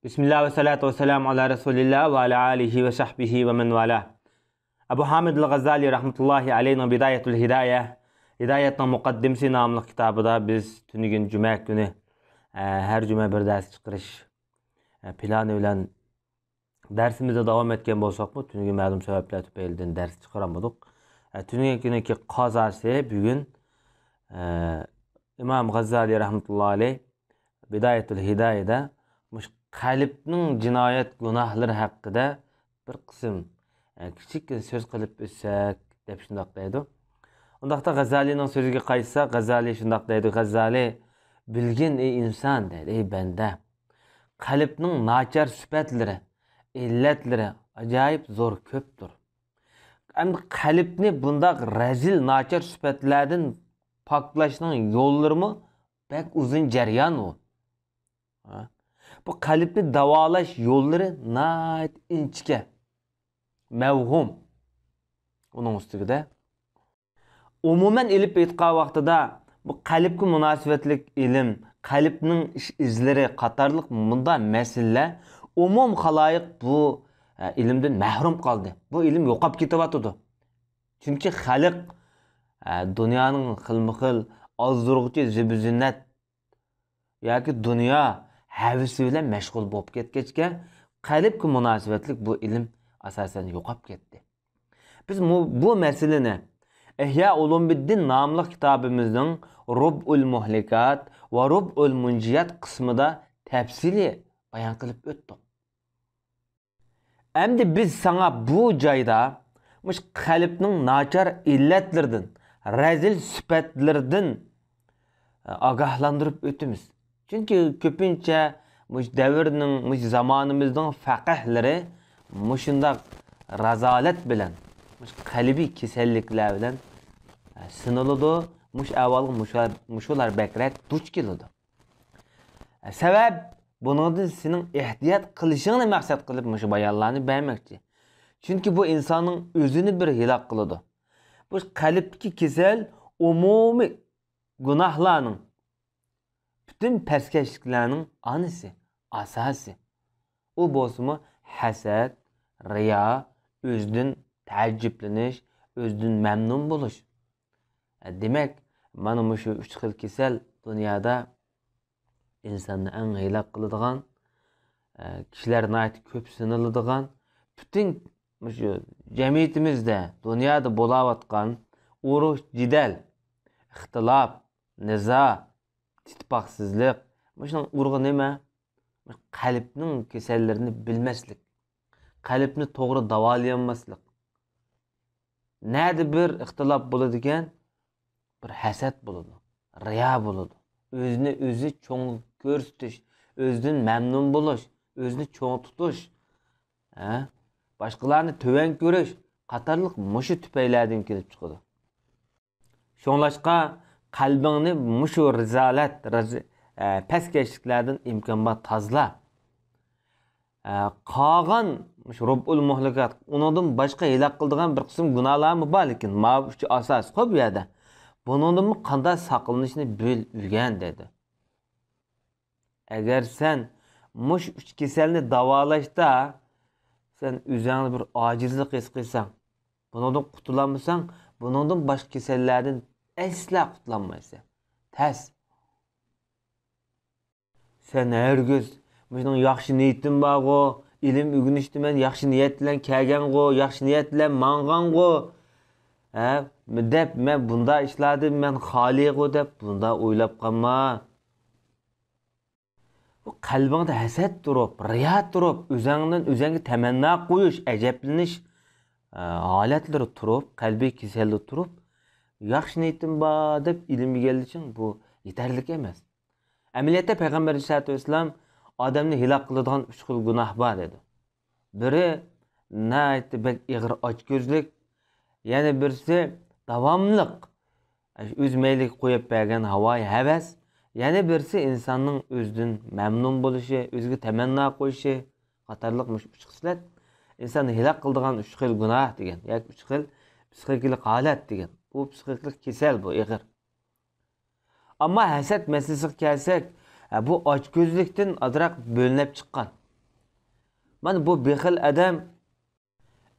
Bismillah ve salatu ve selamu ala Resulillah ve ala alihi ve sahbihi ve men valah. Ebu Hamid el-Gazali rahmetullahi aleyhine Bidayetul Hidaye, Hidayet'in mukaddimsi namlı kitabıda biz tünügün cüme günü her cüme bir ders çıkırış planı bilen dersimize devam etken bolsak mı? Tünügün ma'lum sebepler tüpeyilden ders çıkaramadık. Tünügün günüki kazası bugün İmam Gazali rahmetullahi aleyh Bidayetul Hidaye'de kalbning jinoyat gunohlari haqida bir qism kichik so'z qilib o'tsak deb shundoq deydi. Undaqda G'azalining so'ziga qaytsa, G'azali shundoq deydi. G'azali bilgin ey inson deydi, ey banda. Qalbning nachar sifatlari, illatlari ajoyib zo'r ko'pdir. Endi qalbni bundaq razil nachar sifatlardan poklashning yo'llarimi bek uzun jarayon u. Bu kalbni davolash yo'llari nayt inchga, mavhum. Uning ustida umuman ilib aytgan vaqtida bu qalbga munosabatlik ilm, qalbning izlari qatorliq bunda masalalar umum xaloyiq bu ilmdan mahrum qoldi. Bu ilm yo'qolib ketyapti. Chunki xalq dunyoning xilma-xil ozdurg'uchi zibizinat yoki dunyo havisi bilan mashg'ul bo'lib ketgachga qalbga munosabatlik bu ilm asosan yo'qolib ketdi. Biz bu masalani Ihya Ulumuddin nomli kitobimizning Rub'ul Muhlikat va Rub'ul Munjiyat qismida tafsili bayon qilib o'tdik. Endi biz sana bu joyda qalbning nachar illatlaridan, razil sifatlardan ogohlantirib o'tamiz. Çünkü köpünçe devirning, zamanımızın faqihleri şundaq razalet bilen, kalbi kesellikler bilen sınılıdı. Avvalgi muşular bekrek duç keldi. Sebep bunun senin ihtiyat qilishingni maqsad qilib mush bayonlarni bermoqchi. Çünkü bu insanın özünü bir hilak qiladi. Bu qalbki kesel umumi günahlarning bütün perskeşliklerinin anısı, asası. O bozma hasad, riya, özden təəccübleniş, özden memnun buluş. Demek, bana şu üç xil kesel dünyada insanı en hilak kılıdığan, kişilerin ait köp sınırlıdığan, bütün cemiyetimizde, dünyada bulavatkan, uruş, cidel, ixtilaf, niza, ittifoqsizlik, bunun urg'u nima? Qalbning kasallarini bilmaslik, qalbni to'g'ri davolayolmaslik. Nerede bir ixtilof bo'ladi ekan? Bir hasad bo'ladi, riyo bo'ladi. O'zini o'zi cho'ng ko'rsatish, o'zidan mamnun bo'lish, o'zini cho'ng tutish, boshqalarni tuvan ko'rish qatorliq mushu tufaylardan kelib chiqadi. Shunlashqa qalbingni mushu rizolat, pastkeşliklerden imkon bor tozla. Qolgan Rub'ul Muhlikat, undan boshqa hilak qildigan bir qism gunohlarmi bor, lekin mavzu asos qo'y bu yerda. Bundan qanday saqlanishni bil o'rgan dedi. Agar sen mush uch kasalni davolashda sen o'zingni bir ojizlik his qilsang, bundan qutulolmasang, bundan boshqa kasallardan asla qutlanmaysan. Tez. Sen herkes, bunun yaxşı niyetin bağ, ilim ügünüştü men yaxşı niyetle kelgen go, yaxşı niyetle mangan go. Dep men bunda işladım, men xali go dep bunda oylap qalma. Bu qalbingda hasad turib, riya turib, o'zingga tamanna qo'yish, ajablanish holatlari turib, qalbiy kasallik turib, yaxshi niyetim bor deb ilmga keldi uchun bu yetarli emas. Amaliyotda Payg'ambar sollallohu alayhi vasallam odamni hilok qiladigan 3 xil gunoh bor dedi. Biri nayt bek ig'ir ochko'zlik, yana birisi davomliq o'z mayliga qo'yib bergan havoyi havas, yana birisi insonning o'zidan mamnun bo'lishi, o'ziga tamanno qo'yishi qatorliq 3 xislat insonni hilok qiladigan 3 xil gunoh degan, yoki 3 xil psixik holat degan. Bu psixik kesel bu ig'ir. Ama hasad meselesiga kelsak, bu ochko'zlikdan azroq bo'linib chiqqan. Mana bu bexil adam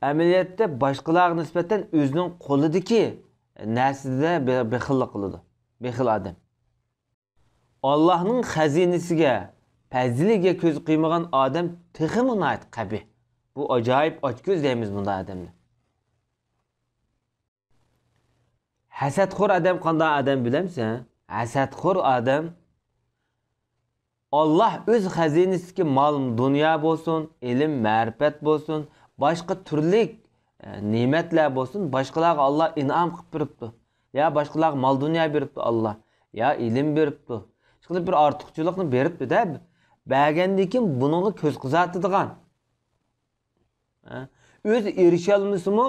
ameliyatda boshqalarga nisbatan o'zining qo'lidagi narsada bexillik qiladi. Bexil adam. Allohning xazinasiga, faziliga ko'z qiymagan odam texmi nayt qabih. Bu ajoyib ochko'z deymiz bunday odamni. Hasadxo'r adam qanday odam bilamsan? Hasadxo'r odam Allah öz xazinasiga mal, dunyo bo'lsin, ilm, ma'rifat bo'lsin, boshqa turli ne'matlar bo'lsin, boshqalarga Allah inom qilib beribdi. Ya boshqalarga mal, dunyo beribdi Allah. Ya ilm beribdi. Shunday bir ortiqchilikni beribdi-da. Bergandan keyin buningga ko'z qizatadigan. Öz erisha olmasimi,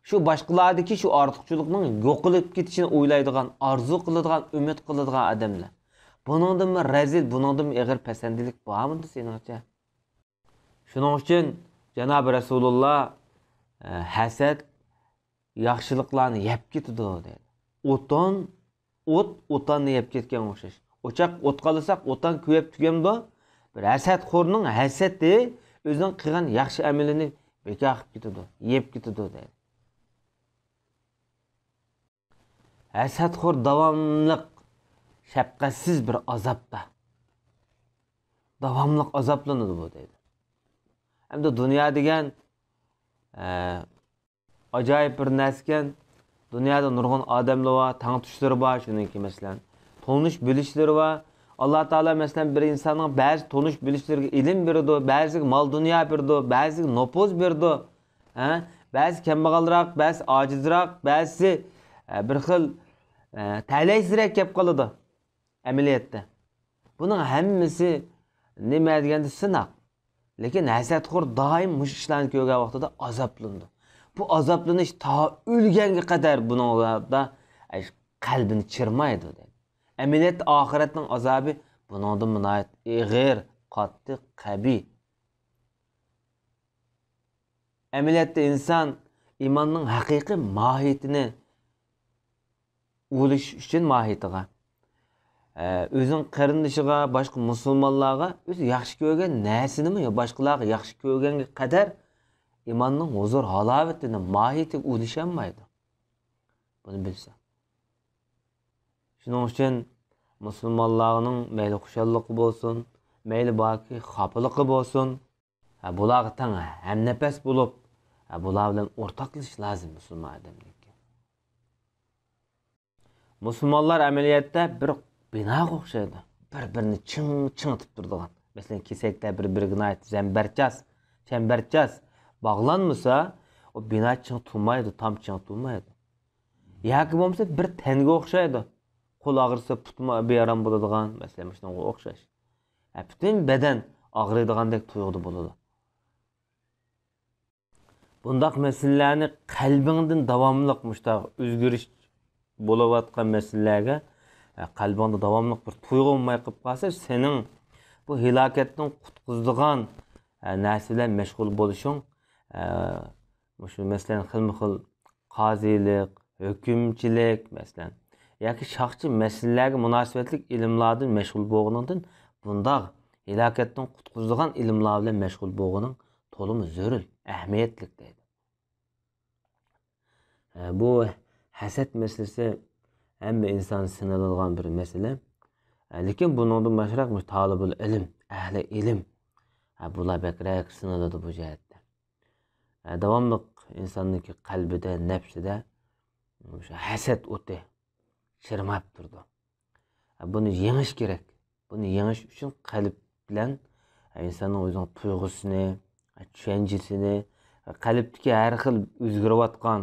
shu boshqalardagi shu ortiqchilikning yo'qolib ketishini o'ylaydigan, orzu qiladigan, umid qiladigan odamlar. Buningdan mı rezil, buningdan mı ağır pesendilik bağımdı seningcha? Shuning uchun Janob Rasululloh hasad yaxshiliklarni yeb ketadi dedi. O'tonni yeb ketgan o'xshash. O'chaq o't qalasak, o'tan kuyib tugamdi. Bir hasadxo'rning hasadi o'zining qilgan yaxshi amalini bekor qilib ketadi, yeb ketadi dedi. Hasadxo'r davomli şefkatsiz bir azapta. Davamlıq azaplanıdı bu deydi. Hem de dünya degen acayip bir nesken. Dünyada nurgun adamlar var, tanıtışları var, şununki mesela. Tonuş bilişleri var. Allah Teala mesela bir insanın bazı tonuş bilişleri ilim berdi, bazı mal dünya berdi, bazı nopuz berdi. Bazı kembag'alroq, bazı ojizroq, bazı bir xil talaysizroq kelib qoladi. Ameliyatda. Bunun hammasi nima deganda sinoq. Lekin hasadxo'r doim mush ishlarni ko'rgan vaqtida azoblandi. Bu azoblanish ta o'lganga qadar buningda qalbini chirmaydi dedi. Ameliyat oxiratning azobi buningdan munoyat ig'ir, qattiq, qabiy. Ameliyatda inson imonning haqiqiy mohiyatini o'lish uchun mohiyatiga özün qarindishiga, boshqa musulmonlarga o'zi yaxshi ko'rgan narsanimi yo boshqalarga yaxshi ko'rganga qadar imonning huzur halovatini, mohiyatiga ulisholmaydi. Buni bilsa. Shuning uchun musulmonlarning mayli xushalliqi bo'lsin, mayli balki xafaligi bo'lsin, bularga tang hamnafas bo'lib, bular bilan o'rtoqlashish lozim musulmon odamlarga. Musulmonlar amaliyotda bir binoga o'xshaydi. Bir-birini ching-chingitib turadigan. Masalan, kesakda bir-biriga ayt chambarchas bog'lanmasa, o bino ching turmaydi, tam ching turmaydi. Yoki bo'lmasa bir tanga o'xshaydi. Qo'l og'risa putma bearam bo'ladigan, masalan, shunga o'xshash. Butun badan og'riydigandek tuyg'ida bo'ladi. Bundaq masalalarni qalbingdan davomli mushtaq o'zgarish bo'layotgan masalalarga qalbingda davomli bir tuyg'u bo'lmay qolib qolsa, sening bu halokatdan qutqizadigan narsalar mashg'ul bo'lishing, shu masalan xilma-xil qozilik, hukmchilik masalan yoki shaxsiy masalalarga munosabatli ilmlardan mashg'ul bo'lganingdan bundaq halokatdan qutqizadigan ilmlar bilan mashg'ul bo'lganing to'liq zarur, ahamiyatli deydi. Bu hasad masalasi hamma inson sinaladigan bir masala. Lekin buningdan mashroq talabul ilm, ahli ilm bular bakrak sinaladi bu jihatda. Davomli insonning qalbida, nafsida o'sha hasad o'ti chirmab turdi. Buni yengish kerak. Buni yengish uchun qalb bilan insonning o'zining tuyg'usini, tushanchisini, qalbdagi har xil o'zgarayotgan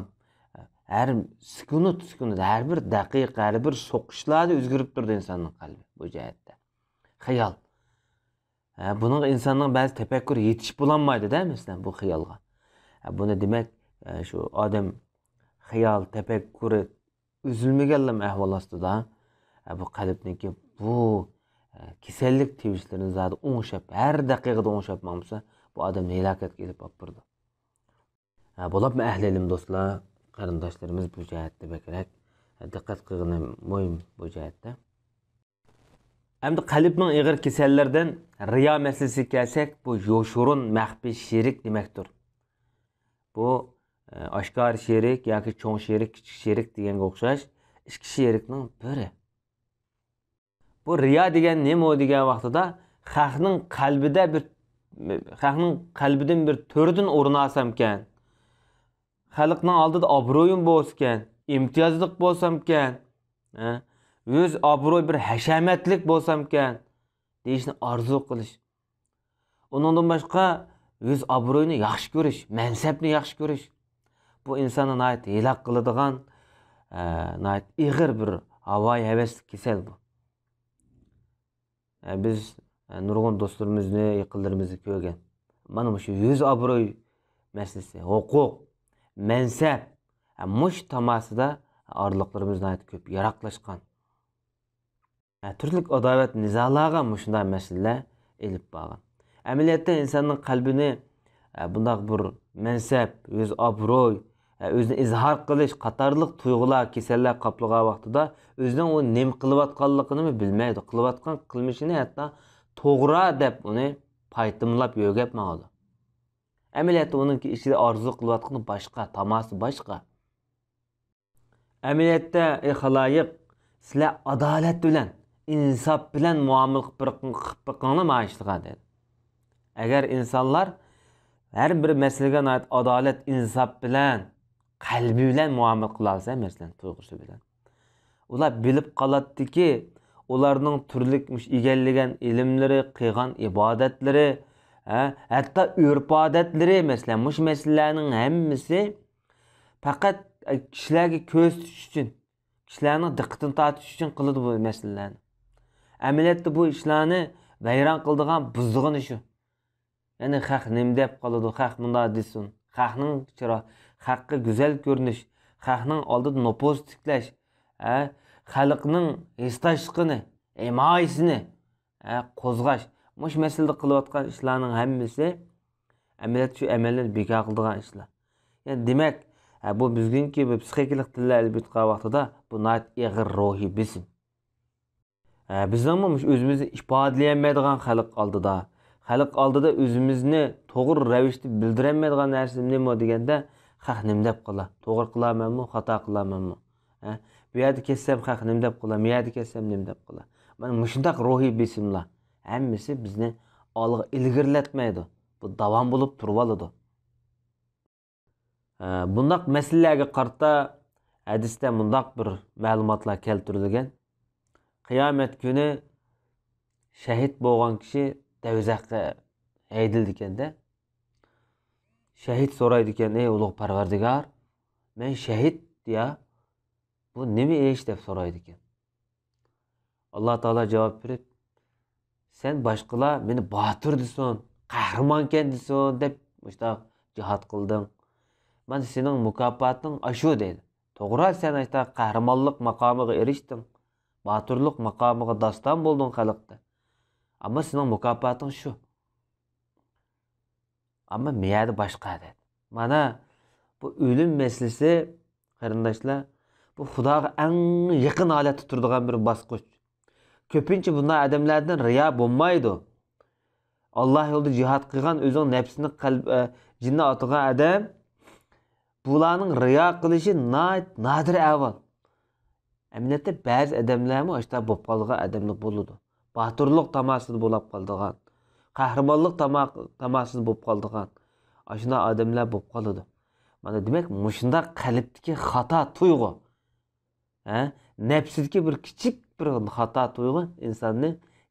her sükunut, her bir dakika, her bir soqishlarda o'zgarib turdi insonning qalbi bu jihatda. Xayol. Bunun insonning ba'zi tafakkur yetish bo'lmaydi-da, masalan, bu xayolga. Buni demak, shu odam xayol, tafakkuri üzülmegenlem ahval ostida bu qalbniki bu kasallik tevishlarini zodi o'ngshab, har daqiqada o'ngshab bo'lsa, bu odam halokatga kelib olib turdi. Bo'libmi ahli ilm do'stlar? Qarindoshlarimiz bu jihatda bakrak diqqat qilgani muhim bu jihatda. Endi qalbning ig'ir kasallardan riyo masalasiga kelsak, bu yoshurun maxfiy sherik demakdir. Bu oshkor sherik yoki cho'ng sherik, kichik sherik deganga o'xshash ikki sherikning biri. Bu riyo degan nima degan vaqtida xalqning qalbidan bir to'rdan o'rin olsamkan, xalqning oldida obro'yim bo'lsam, imtiyozlik bo'lsamkan, o'z obro'y bir hashamatlik bo'lsamkan deyishni orzu qilish. Undan boshqa o'z obro'yini yaxshi ko'rish, mansabni yaxshi ko'rish. Bu insonni nayt hilaq qiladigan nayt ig'ir bir havoyi havaslik kasal bu. Biz nurg'un do'stlarimizni, yaqinlarimizni ko'rgan. Mana shu o'z obro'y masalasi, huquq, mansab mush tamasida orliqlarimiz nayt ko'p yaroqlashgan. Turli adovat nizolarga shunday masalalar elib borgan. Amaliyotda insonning qalbini bunday bir mansab, o'z obro'y, o'zini izhor qilish qatorliq tuyg'ular, kasallar qoplagan vaqtida o'zining u nima qilayotganligini bilmaydi. Qilayotgan qilmishini hatto to'g'ri deb uni paytimlab yo'gapmaydi. Amaliyotda uning ichida orzu qilayotgani boshqa, tamasi boshqa. Amaliyotda xaloyiq sizlar adolat bilan, insof bilan muomala qilib qilmoqchilar dedi. Agar insonlar har bir masalaga adolat, insof bilan, qalbi bilan muomala qila olsa, masalan, tuyg'usi bilan, ular bilib qoladiki, ularning turli egallagan ilmlari, qilgan ibodatlari, hatto urf-odatlari, masalan, mush masalalarning hammasi faqat kishilarga ko'z tutish uchun, kishilarning diqqatini tortish uchun qiladi bu masalalarni. Amaliyotda bu ishlarni vayron qiladigan buzdig'ini shu. Ya'ni xalq nima deb qoladi, xalq bunday desin, xalqning chiroq, xalqqa go'zal ko'rinish, xalqning oldida nopos tiklash, xalqning hissashligini, himoyasini qo'zg'ash, mush masalada qilayotgan ishlarning hammasi amaliyotda shu amallarni bekor qiladigan ishlar. Ya'ni demak, bu bizgunki bu psixikalik tillar elbetgan vaqtida bu nayt ig'ir ruhiy besim. Bizning o'zimizni ifodalayamaydigan xalq oldida o'zimizni to'g'ri ravishda bildirolmaydigan narsa nima deganda, xalq nima deb qolar? To'g'ri qilamanmi, xato qilamanmi? Bu yerda ketsam xalq nima deb qolar? Bu yerda ketsam nima deb qolar? Mana shunday ruhiy besimlar hammasi bizni olg'a ilgirlatmaydi. Bu davom bo'lib turib oladi. Bundaq masalalarga qarata hadisda bundaq bir ma'lumotlar keltirilgan. Qiyomat kuni shahid bo'lgan kishi davzaqqa haydildi ekanda. Shahid so'raydi ekan, "Ey ulug' Parvardigor, men shahid ya, bu nima ish?" deb so'raydi ekan. Alloh taolo javob berib, "Sen boshqalar meni botir desin, qahramonkan desin deb mushtaq jihad qilding. Mana sening mukofoting ashu" dedi. To'g'ri, sen ayta qahramonlik maqomiga erishding. Baturluk maqomiga doston bo'lding xalqda. Ammo sening mukofoting shu. Ammo miyada boshqa dedi. Mana bu o'lim masalasi qarindoshlar, bu Xudoga eng yaqin holatda turadigan bir bosqich. Ko'pincha bunday odamlardan riyo bo'lmaydi. Alloh yo'lida jihad qilgan, o'zining nafsini jinni otigan odam bularning riyo qilishi nadir avval. Amaliyotda ba'zi odamlarmi o'shta bo'lib qolgan odamlar bo'ladi. Baturlik tamasida bo'lib qoldigan, qahramonlik tamasida bo'lib qoldigan, ashuna odamlar bo'lib qoladi. Mana demak, mushunda qalbdagi xato tuyg'u, nafsidagi bir kichik bir xato tuyg'u insonni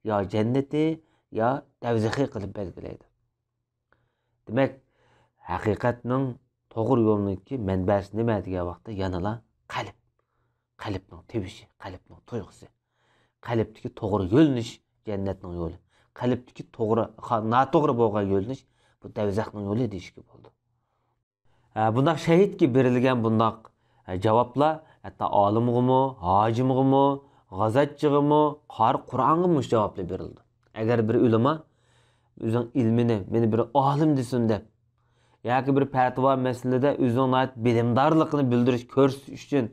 yo jannati yo davzaxiy qilib belgilaydi. Demak, haqiqatning to'g'ri yo'lniki manbasi nima degan vaqtda yanala qalb. Qalbning tevishi, qalbning tuyg'usi. Qalbdagi to'g'ri yo'lnish jannatning yo'li. Qalbdagi noto'g'ri bo'lgan yo'lnish bu davzaxning yo'li deyishga bo'ldi. Bundaq shahidga berilgan bundaq javoblar hatto olimg'imi, hojimg'imi, g'azatchig'imi, qori Qur'onga javoblar berildi. Agar bir ulamo o'zining ilmini meni bir olim desin deb yoki bir fatvo masalada o'zining bilimdorligini bildirish ko'rsatish uchun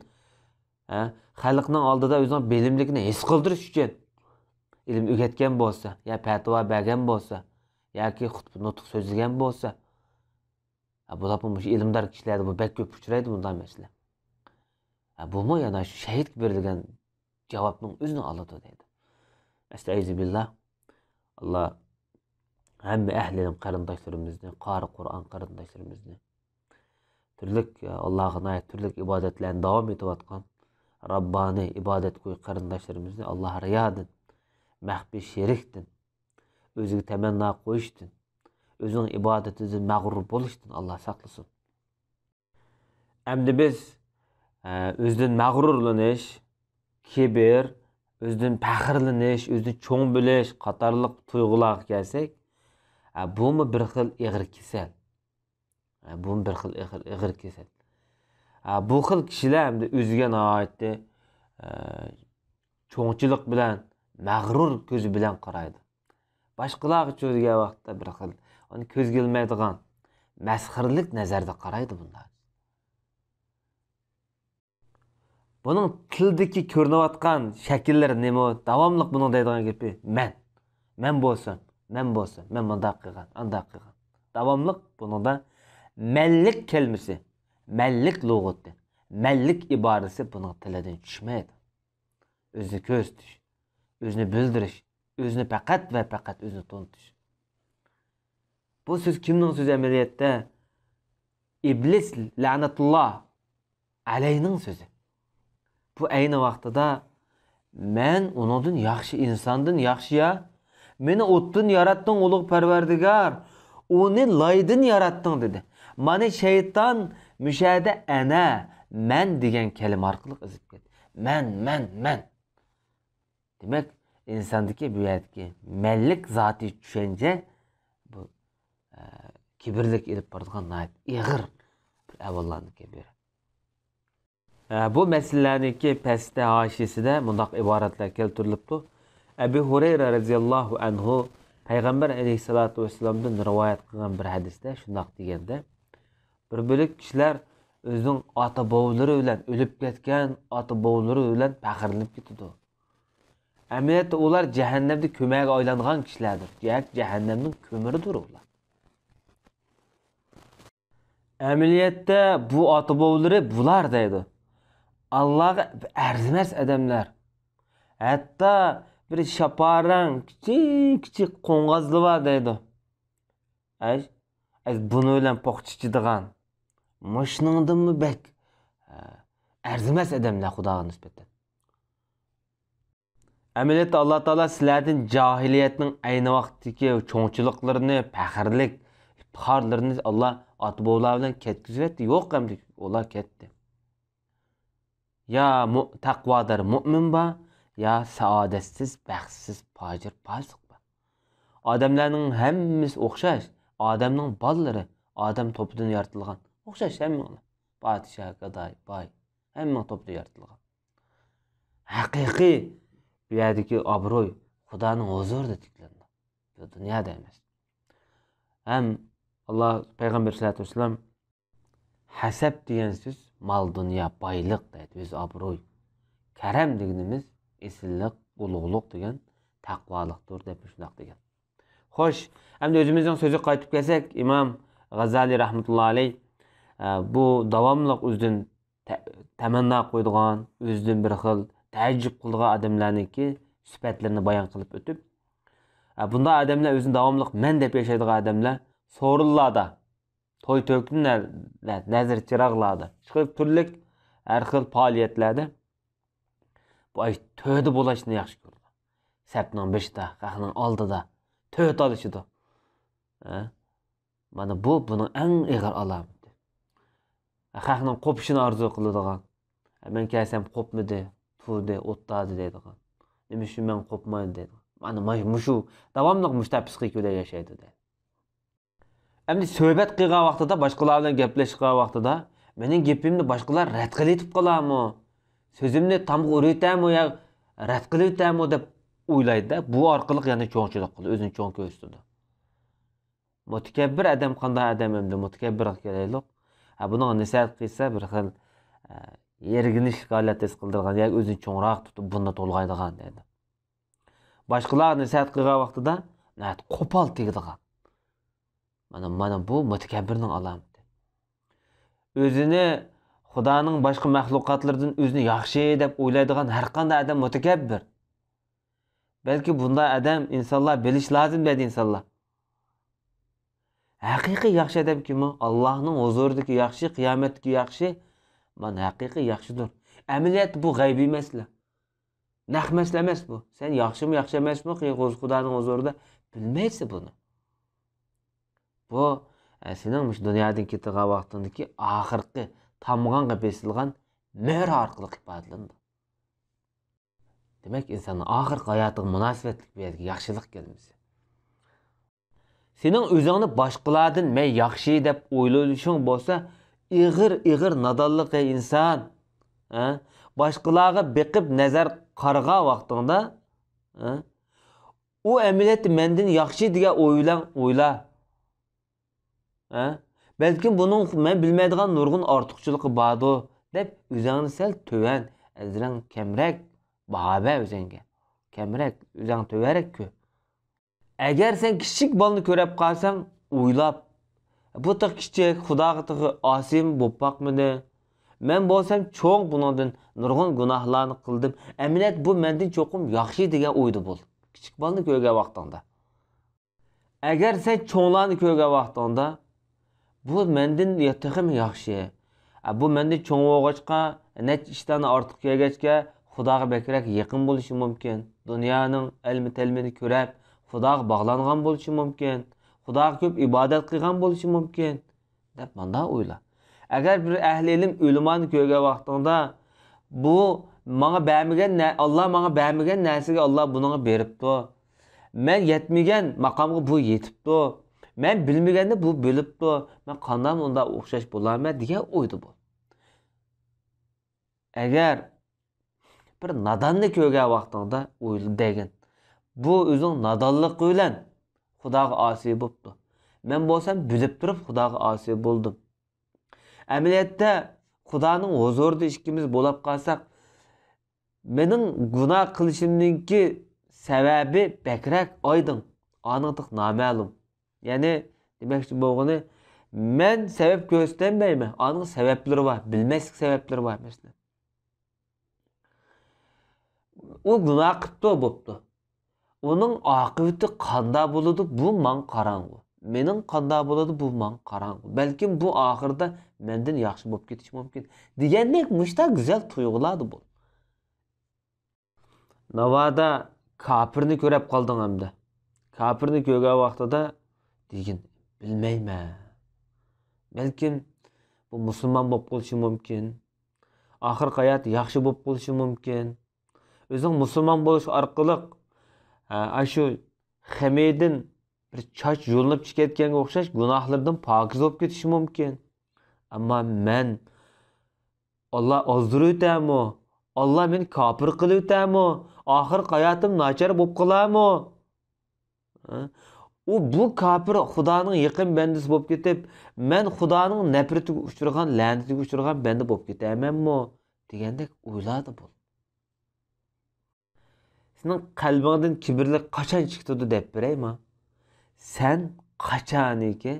xalqning oldida o'zining bilimligini his qildirish uchun ilm o'rgatgan bo'lsa, ya fatvo bergan bo'lsa, yoki xutba nutq so'zlagan bo'lsa, bular bu ilmdor kishilarda bu bek ko'p uchraydi bunday masala. Bu yana shu shahidga berilgan javobning o'zini oladi deydi. Estağfirullah. Allah hamma ahli ilm qarindoshlarimizni, qori Qur'on qarindoshlarimizni turli Allohga oid turli ibodatlarni davom etayotgan Rabbani ibodat qo'y qarindoshlarimizni Alloh riyodan, maxfiy sherikdan, o'ziga tamanno qo'yishdan, o'zining ibodatidan mag'rur bo'lishdan Alloh saqlasin. Endi biz o'zidan mag'rurlanish, kibr, o'zidan faxrlanish, o'zidan cho'ng bilish qatorliq tuyg'ularga kelsak, bu bir xil ig'ir kasal. Bu bir xil ig'ir kasal. Bu xil kishilar hamda o'ziga oid cho'ngchilik bilan, mag'rur ko'zi bilan qaraydi. Boshqalarga cho'zigan vaqtda bir xil, uni ko'zga ilmaydigan masxirlik nazarda qaraydi bunlar. Bunun tildagi ko'rinayotgan shakllari nima? Davomli buning deydigan gapi men bo'lsam, men bunday qilgan, anday qilgan. Davomli buningda mellik kelimasi, mellik lug'ati, mellik iborasi buning tilidan tushmaydi. O'zini ko'rsatish, o'zini bildirish, o'zini faqat va faqat o'zini to'ntish. Bu so'z kimning so'zi amaliyotda? İblis la'natulloh alayning so'zi. Bu ayni vaqtida men uningdan yaxshi insondan yaxshi-ya, meni o'tdan yaratding ulug' Parvardigor, uni loydan yaratding dedi. Mana shayton mushada ana, men degan kalima orqali izib ketdi. Men. Demak, insondagi bu yerdagi mellik zoti tushuncha bu kibrlik ilib boradigan ig'ir bir avvallarniki biri. Bu meselelerninki peste haşisinde bundaq ibaretler keltirilipti. Ebu Hureyre radıyallahu anhu Peygamber aleyhissalatu vesselam'dan rivayet kılgan bir hadiste şundaq degende bir bölük kişiler özünün ata boğulları ölen ölüp ketken ata boğulları ölen paqırılıp ketidi. Ameliyatda ular cehennemde kömeğe aylangan kişilerdir. Cehennemin kömürüdür ular. Ameliyatda bu ata boğulları bular deydi. Allah'a erziməz adamlar. Hatta bir şaparan küçük qo'ng'azli var deydi. Bunu bilan poqchichidigan. Mushningdimi bek erziməz adamlar Xudoga nisbatan. Amaliyotda Alloh taolo sizlardan jahiliyatning ayni vaqtdagi cho'ngchiliklarini, faxrlik, iftiqorlarini Alloh ot-bovlar bilan ketkizibdi. Yo'q hamdi, ular ketdi. Ya taqvodor mu'min ba, ya saodatsiz, baxtsiz, fojir, fosiq ba. Odamlarning hammasi o'xshash. Odamning bolalari odam to'pidan yaratilgan. O'xshash hammalar. Podshoh, gadoy, boy, hamma to'pidan yaratilgan. Haqiqiy bu yerdagi obro'y Xudoning huzurida tiklanadi. Bu dunyoda emas. Ham Alloh payg'ambar sollallohu alayhi vasallam hasab degan so'z mal dünya, baylık deydi, öz obro'y. Karam deganimiz esillik, ulug'liq degan taqvolikdir deb shundoq degan. Xo'sh, endi o'zimizning so'ziga qaytib kelsak, Imom G'azali rahmatullohi alayh bu davomli o'zidan tamanno qo'ydigan, o'zidan bir xil ta'jjub qilgan odamlarniki sifatlarini bayon qilib o'tib, bunday odamlar o'zini davomli men deb yashaydigan odamlar so'rinlarda to'y to'kinlar, nazar chiroqlarda, chiqib turli har xil faoliyatlarda bu ay to'yda bo'lishni yaxshi ko'rdi. Sapning beshida, qahning oldida to'y olishidi. Mana bu buning eng ig'ir alomati. Qahning qo'pishini orzu qiladigan. Men kelsam qo'pmidi, tuvdi, o'tdi deydigan. Nima uchun men qo'pmayman deydi. Mana mushu davomli mustaqillikda yashaydi deydi. Endi so'hbat qilgan vaqtida, boshqalar bilan gaplashgan vaqtida, mening gapimni boshqalar rad qilib qolarmi? So'zimni tamg'a o'raytami yo rad qilibmi deb o'ylaydi. Bu orqali yana cho'ngchilik qiladi, o'zini cho'ng ko'rsatadi. Mutakabbir odam qanday odam endi mutakabbir kelaylik. Buni nasihat qilsa bir xil yerginish holatini qildirgan yoki o'zini cho'ngroq tutib bunda to'lg'aydigan deydi. Başqalarga nasihat qilgan vaqtida qo'pol tegadigan. Mana bu mutakabbirning alomati. O'zini Xudoning boshqa mahluqotlardan o'zini yaxshi deb o'ylaydigan har qanday odam mutakabbir. Balki bunday odam insonlar bilish lozim dedi insonlar. Haqiqiy yaxshi odam kim? Allohning huzuridagi yaxshi, qiyomatdagi yaxshi, mana haqiqiy yaxshidir. Amaliyat bu g'aybiy masala. Naq masala emas bu. Sen yaxshimi, yaxshi emasmi, Xudoning huzurida bilmaysan buni. Bu sening dunyodan ketgan vaqtindagi oxirgi tamg'anga besilgan mehr orqali ifodalandi. Demak, insonning oxirgi hayotiga munosabatli bir yaxshilik kelmisi. Sening o'zingni boshqalardan men yaxshi deb o'ylashing bo'lsa, ig'ir nodonlik inson. Boshqalarga beqib nazar qarg'a vaqtingda, u amaliyotda mendan yaxshi degan o'yla. Belki bunun men bilmeydiğin nurgun ortiqçılığı bardı deb o'zingni sal töven, azran kemrek baha o'zingga. Kemrek, o'zing töverek-ku. Agar sen kichik bolni ko'rib qolsang, o'ylab, bu tiq kichik, Xudoga tiq osim bo'lib boqmadi. Men bo'lsam cho'ng buningdan nurgun gunohlarni qildim. Amaliyat bu mendan cho'qim yaxshi degan o'yda bo'l. Kichik bolni ko'rgan vaqtingda. Agar sen cho'nglarni ko'rgan vaqtingda bu mendan texim yaxshi. Bu mendan cho'ng o'g'achqa, nech ishdan ortiq kelgachga Xudoga bekrak yaqin bo'lishi mumkin. Dunyoning ilmi-tilmini ko'rib, Xudoga bog'langan bo'lishi mumkin. Xudoga ko'p ibodat qilgan bo'lishi mumkin deb menda o'yla. Agar bir ahli ilm ulamoni ko'rgan vaqtingda bu menga bermagan, Alloh menga bermagan narsaga Alloh buningga beribdi. Men yetmagan maqomga bu yetibdi. Men bilmaganda bu bilibdi. Men qanday unda o'xshash bo'laman degan o'ydi bu. Agar bir nadonni ko'rgan vaqtingda o'yla degin. Bu o'zing nadonlik bilan Xudoga osiy bo'libdi. Men bo'lsam bilib turib Xudoga osiy bo'ldim. Amaliyotda Xudoning huzurida ikkimiz bo'lib qolsak, mening gunoh qilishimninki sababi bakrak oydin, aniq noma'lum. Ya'ni demakchi bo'lgani, men sabab ko'rsatmayman, aniq sabablari bor, bilmaslik sabablari bor masalan. U gunoh qilibdi bo'pti. Uning oqibati qanday bo'ladi? Bu men qarang'u. Mening qanday bo'ladi? Bu men qarang'u. Balkim bu oxirida mendan yaxshi bo'lib ketishi mumkin. Degandek mushta go'zal tuyg'ulardi bu. Navoda kafirni ko'rib qolding hamda. Kafirni ko'rgan vaqtida degin, bilmayman. Balkim bu musulmon bo'lib qolishi mumkin. Oxirgi hayot yaxshi bo'lib qolishi mumkin. O'zing musulmon bo'lish orqali shu xamedin bir choch yo'linib chiqayotganga o'xshash gunohlardan pokiz bo'lib ketishi mumkin. Ammo men Alloh ozdirayotami? Alloh meni kofir qilayotami? Oxir hayotim nachar bo'lib qolarmi? U bu kofir Xudoning yaqin bandasi bo'lib ketib, men Xudoning nafratiga uchragan, la'natiga uchragan banda bo'lib ketamanmi? Degandek o'yladi bu. Sening qalbingdan kibrlik qachon chiqdi deb beraymi? Sen qachoniki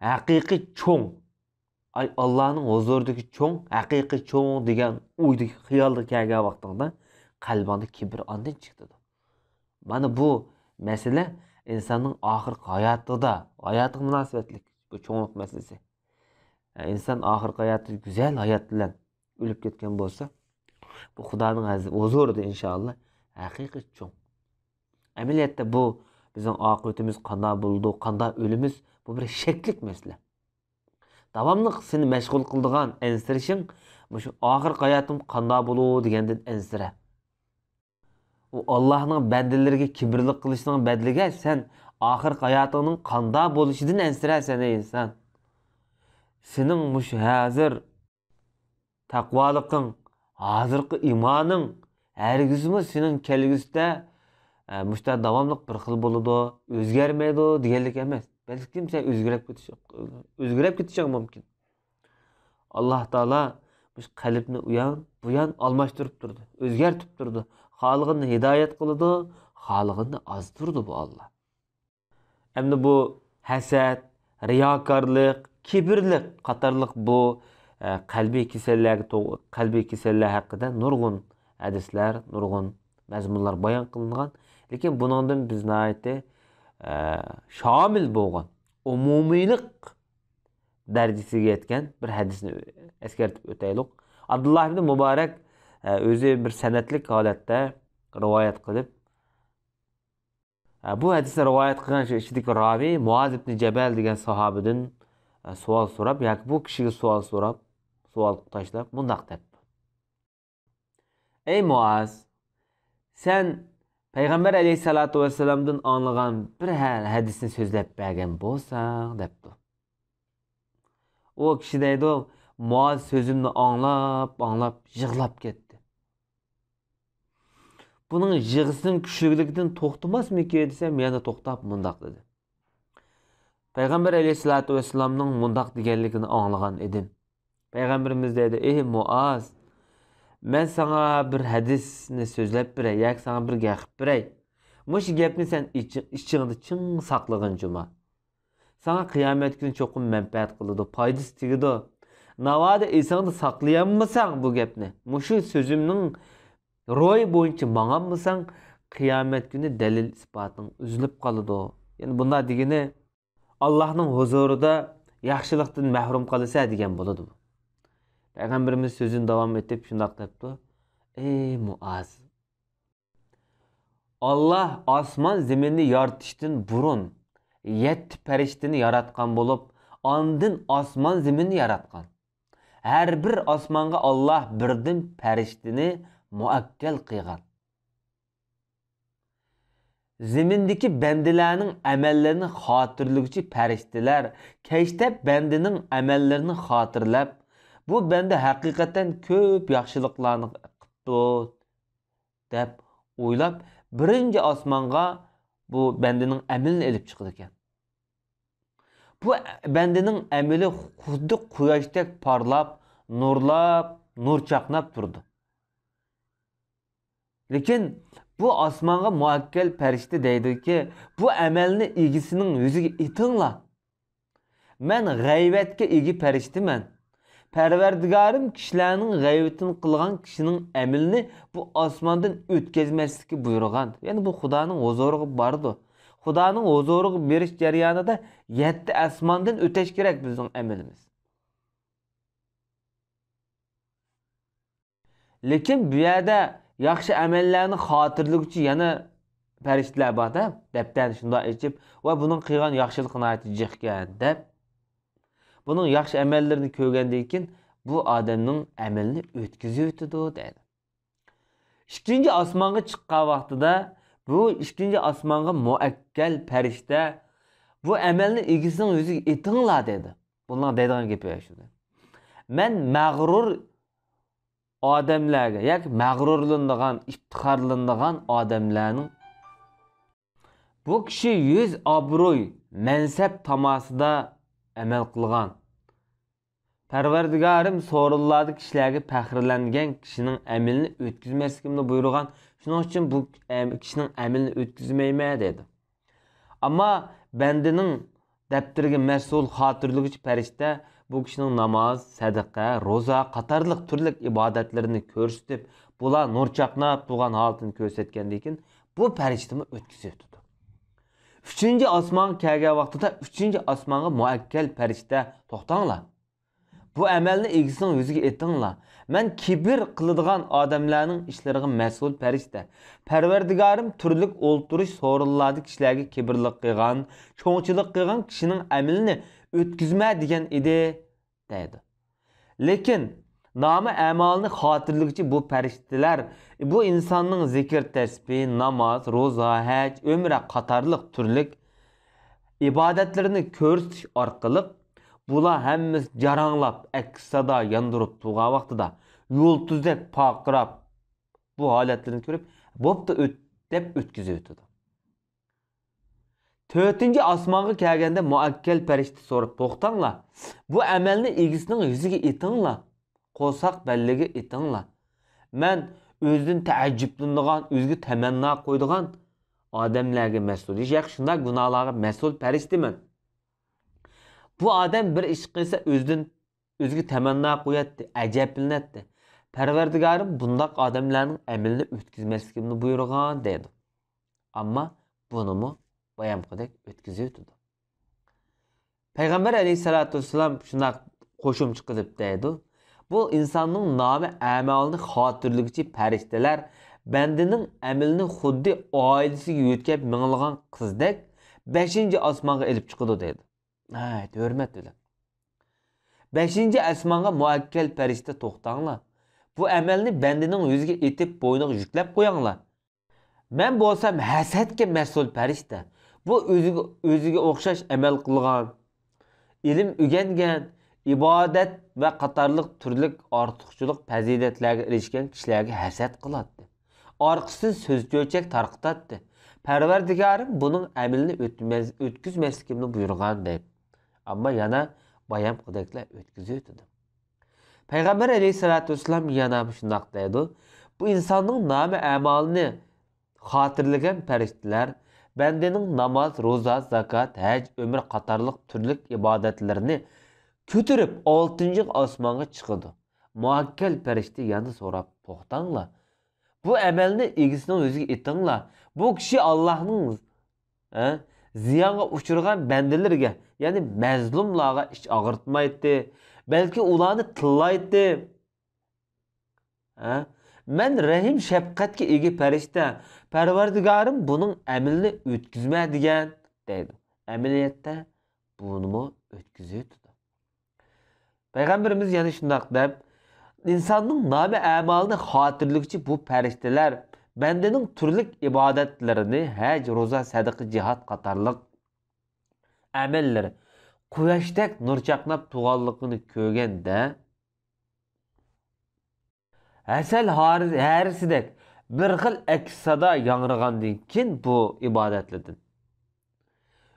haqiqiy cho'ng, Allohning huzuridagi cho'ng, haqiqiy cho'ng degan o'ydagi xiyolda kelgan vaqtingda qalbingda kibr ondan chiqdi. Mana bu masala insonning oxirgi hayotida, hayotiga munosabatlik bu cho'nglik masalasi. İnsan oxirgi hayoti go'zal hayot bilan o'lib ketgan bo'lsa, bu Xudoning huzurida inshaalloh haqiqiy cho'ng. Amaliyotda bu bizning oqibatimiz qanday bo'ldi, qanday o'limiz bu bir shaklik masala. Davomli seni mashg'ul qiladigan ensirishing shu oxirgi hayotim qanday bo'ladi degandan ensira. U Allohning bandalariga kibrlik qilishning badliga sen oxirgi hayotingning qanday bo'lishidan ensirasan ey inson. Sening mush hozir taqvoliqing, hozirgi iymoning hargizmi sening kelgusida mushta davomli bir xil bo'ladi, o'zgarmaydi deganlik emas. Balkim sen o'zgarib ketishing mumkin. Alloh taolo bu qalbni bu yan almashtirib turdi, o'zgartib turdi. Xalqini hidoyat qiladi, xalığını azdırdı bu Allah. Hem bu hasad, riyakarlık, kibirlik qatarlıq bu kalbi keseller hakkında nurgun hadisler, nurgun mazmunlar bayan kılıngan. Lekin bunundan biz nayeti şamil bolgan, umumiylik derecesiga yetken bir hadisni eskertip öteylik. Abdullah ibn Mübarek özü bir senetlik holatda rivayet kılıp bu hadisni rivayet qilgan shu ichidagi ravi Muaz ibn Jabal degan sahobadan savol so'rab yoki bu kishiga savol tashlab bundoq deb: Ey Muaz, sen Peygamber aleyhissalatu vesselam'dan anlagan bir hadisni so'zlab bergan bo'lsang debdi. O kishi deydi, Muaz sözümni anlab yig'lab ketdi. Bunun yig'isining kuchligidan to'xtamasmiki desam, yana to'xtab mundoq dedi. Peygamber aleyhissalatu vesselam'ning mundoq deganligini anglagan edim. Peygamberimiz dedi: Ey Muaz, men sana bir hadisni so'zlab beray, yoki sana bir gap beray. Mush gapni sen ichingda chin saqlag'in juma. Sana kıyamet günü çokum menfaat qiladi, foydasi tegadi. Navada esingda saqlayanmasang bu gapni, mushu so'zimning ro'y bo'yicha mang'anmasang, kıyamet günü dalil isboting uzilib qoladi. Yani bunda degani Allah'ning huzurida yaxshilikdan mahrum qolsa degan bo'ladi bu. Peygamberimiz sözünü devam etip shundoq debdi: Ey Muaz, Allah osmon zaminni yaratishdan burun 7 perishtini yaratgan bulup, andın osmon zaminni yaratgan. Her bir osmonga Allah birdan perishtini muakkal qilgan. Zimindeki bendilerinin amellerini hatırlıgıcı periştiler, keşte bendinin amellerini hatırlap, bu bende hakikaten köp yaxşılıklarını qıptı dep oylap, birinci osmonga bu bendinin amelini elip çıkıdı eken. Bu bendinin ameli xuddi quyoşdek parlap, nur chaqnab turdi. Lekin bu osmonga muakkal farishta deydiki, bu amalni egisining yuziga itinglar. Men g'ayvatga egi farishtaman. Parvardigorim kishilarning g'ayvatini qilgan kishining amalini bu osmondan o'tkazmaslikka buyurgan. Ya'ni bu Xudoning huzuriga bordi. Xudoning huzuriga berish jarayonida 7 osmondan o'tish kerak bizning amalimiz. Lekin bu yerda yaxshi amallarni xotirlovchi yana farishtalar bor-da, debdan shunday aytib, va buning qilgan yaxshiligini aytib jiqgan deb. Buning yaxshi amallarini ko'rgandan keyin bu odamning amalini o'tkazib o'tadi deydi. Ikkinchi osmonga chiqqan vaqtida bu ikkinchi osmonga muakkal farishta bu amalni egisining yuziga etinglar dedi. Bunlar deydigan gapi shunda. Men mag'rur odamlarga, yoki mag'rurlanadigan, iftixorlanadigan odamlarning bu kishi 100 obro'y, mansab tamasida amal qilgan. Parvardigorim so'rinlarda kishilarga faxrlangan kishining amalini o'tkazmasligimni buyurgan. Shuning uchun bu kishining amalini o'tkazmayman dedi. Ammo bandining daftariga mas'ul xotirlovchi farishta bu kishining namoz, sadaqa, roza qatorliq turli ibodatlarini ko'rsatib, bular nur chaqnab turgan holatini ko'rsatgandan keyin bu farishtani o'tkazib o'tdi. 3-osmonga kelgan vaqtida 3-osmonga muakkal farishta to'xtanglar. Bu amalni egisining yuziga etinglar. Men kibir qiladigan odamlarning ishlariga mas'ul farishta. Parvardigorim turli o'ltirish so'rinlarda kishilarga kibrlik qilgan, cho'ngchilik qilgan kishining amalini o'tkazma degan edi deydi. Lekin nomi amalni xotirlovchi bu farishtalar bu insonning zikr, tasbih, namoz, roza, haj, umra qatorliq turli ibodatlarini ko'rsatish orqali bular hammasi jaranglab, aks sado yandırıp turgan vaqtida yulduzdak paqirab bu holatlarni ko'rib, bo'pti deb o'tkazib o'tdi. 4-osmonga kelganda muakkal farishta so'rab, to'xtanglar. Bu amalni egisining yuziga etinglar. Qo'saq balliga etinglar. Men o'zidan taajjublanadigan, o'ziga tamanno qo'ydigan odamlarga mas'ul. Yo'q, shunday gunohlarga mas'ul farishtaman. Bu odam bir ish qilsa o'ziga tamanno qo'yadi, ajablanadi. Parvardigorim bundoq odamlarning amalini o'tkazmasligimni buyurgan dedi. Ammo bunimi bayamqidek o'tkazib o'tdi. Payg'ambar alayhisolatu vasallam shunday qo'shimcha qilib deydi. Bu insonning nomi amalini xotirlovchi farishtalar bandining amalini xuddi oilasiga yo'tkab mingilgan qizdek 5-osmonga ilib chiqadi dedi. Ha, hurmatli. 5-osmonga muakkal farishta to'xtanglar. Bu amalni bandining yuziga etib bo'yniga yuklab qo'yinglar. Men bo'lsam hasadga mas'ul farishta. Bu o'ziga o'xshash amal qilgan, ilm o'rgangan, ibodat va qatorliq turli ortiqchilik fazilatlarga erishgan kishilarga hasad qiladi. Orqasidan so'z cho'chak tarqatadi. Parvardigorim buning amalini o'tkazmasligimni buyurgan deb. Ammo yana bayam qidaklar o'tkazib o'tdi. Payg'ambar alayhisolatu vasallam yana shunday deydi. Bu insonning nomi amalini xotirlagan farishtalar bandining namoz, ro'za, zakot, haj, umr qatorliq turli ibodatlarini ko'tarib 6-osmonga chiqadi. Muakkal farishta yana so'rab, to'xtanglar. Bu amalni egisining o'ziga etinglar. Bu kishi Allohning ziyonga uchirgan bandalarga, ya'ni mazlumlarga ish og'ritmaydi, balki ularni tillaydi. Men rahim shafqatga ega farishta, Parvardigorim buning amalini o'tkazma degan deydi. Amaliyotda buni o'tkazib o'tdi. Payg'ambarimiz yana shunday deb, insonning nomi amalini xotirlovchi bu farishtalar bandaning turli ibodatlarini, haj, ro'za, sadaqa, jihad qatorliq amallari quyoshdek nur chaqnab turganligini ko'rganda asal harisidek bir xil aks sado yangragandan keyin bu ibodatlardan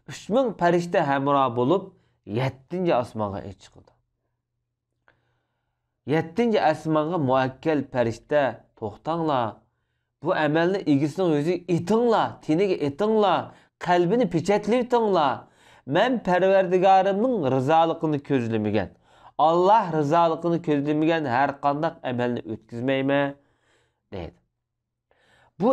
3000 farishta hamroh bo'lib 7-osmonga chiqdi. 7-osmonga muakkal farishta to'xtanglar. Bu amalni egisining o'zi etinglar, teniga etinglar, qalbini pechatlayib etinglar. Men Parvardigorimning rizoligini ko'zlamagan, Allah rizoligini ko'zlamagan har qanday amalni o'tkazmayman dedi. Bu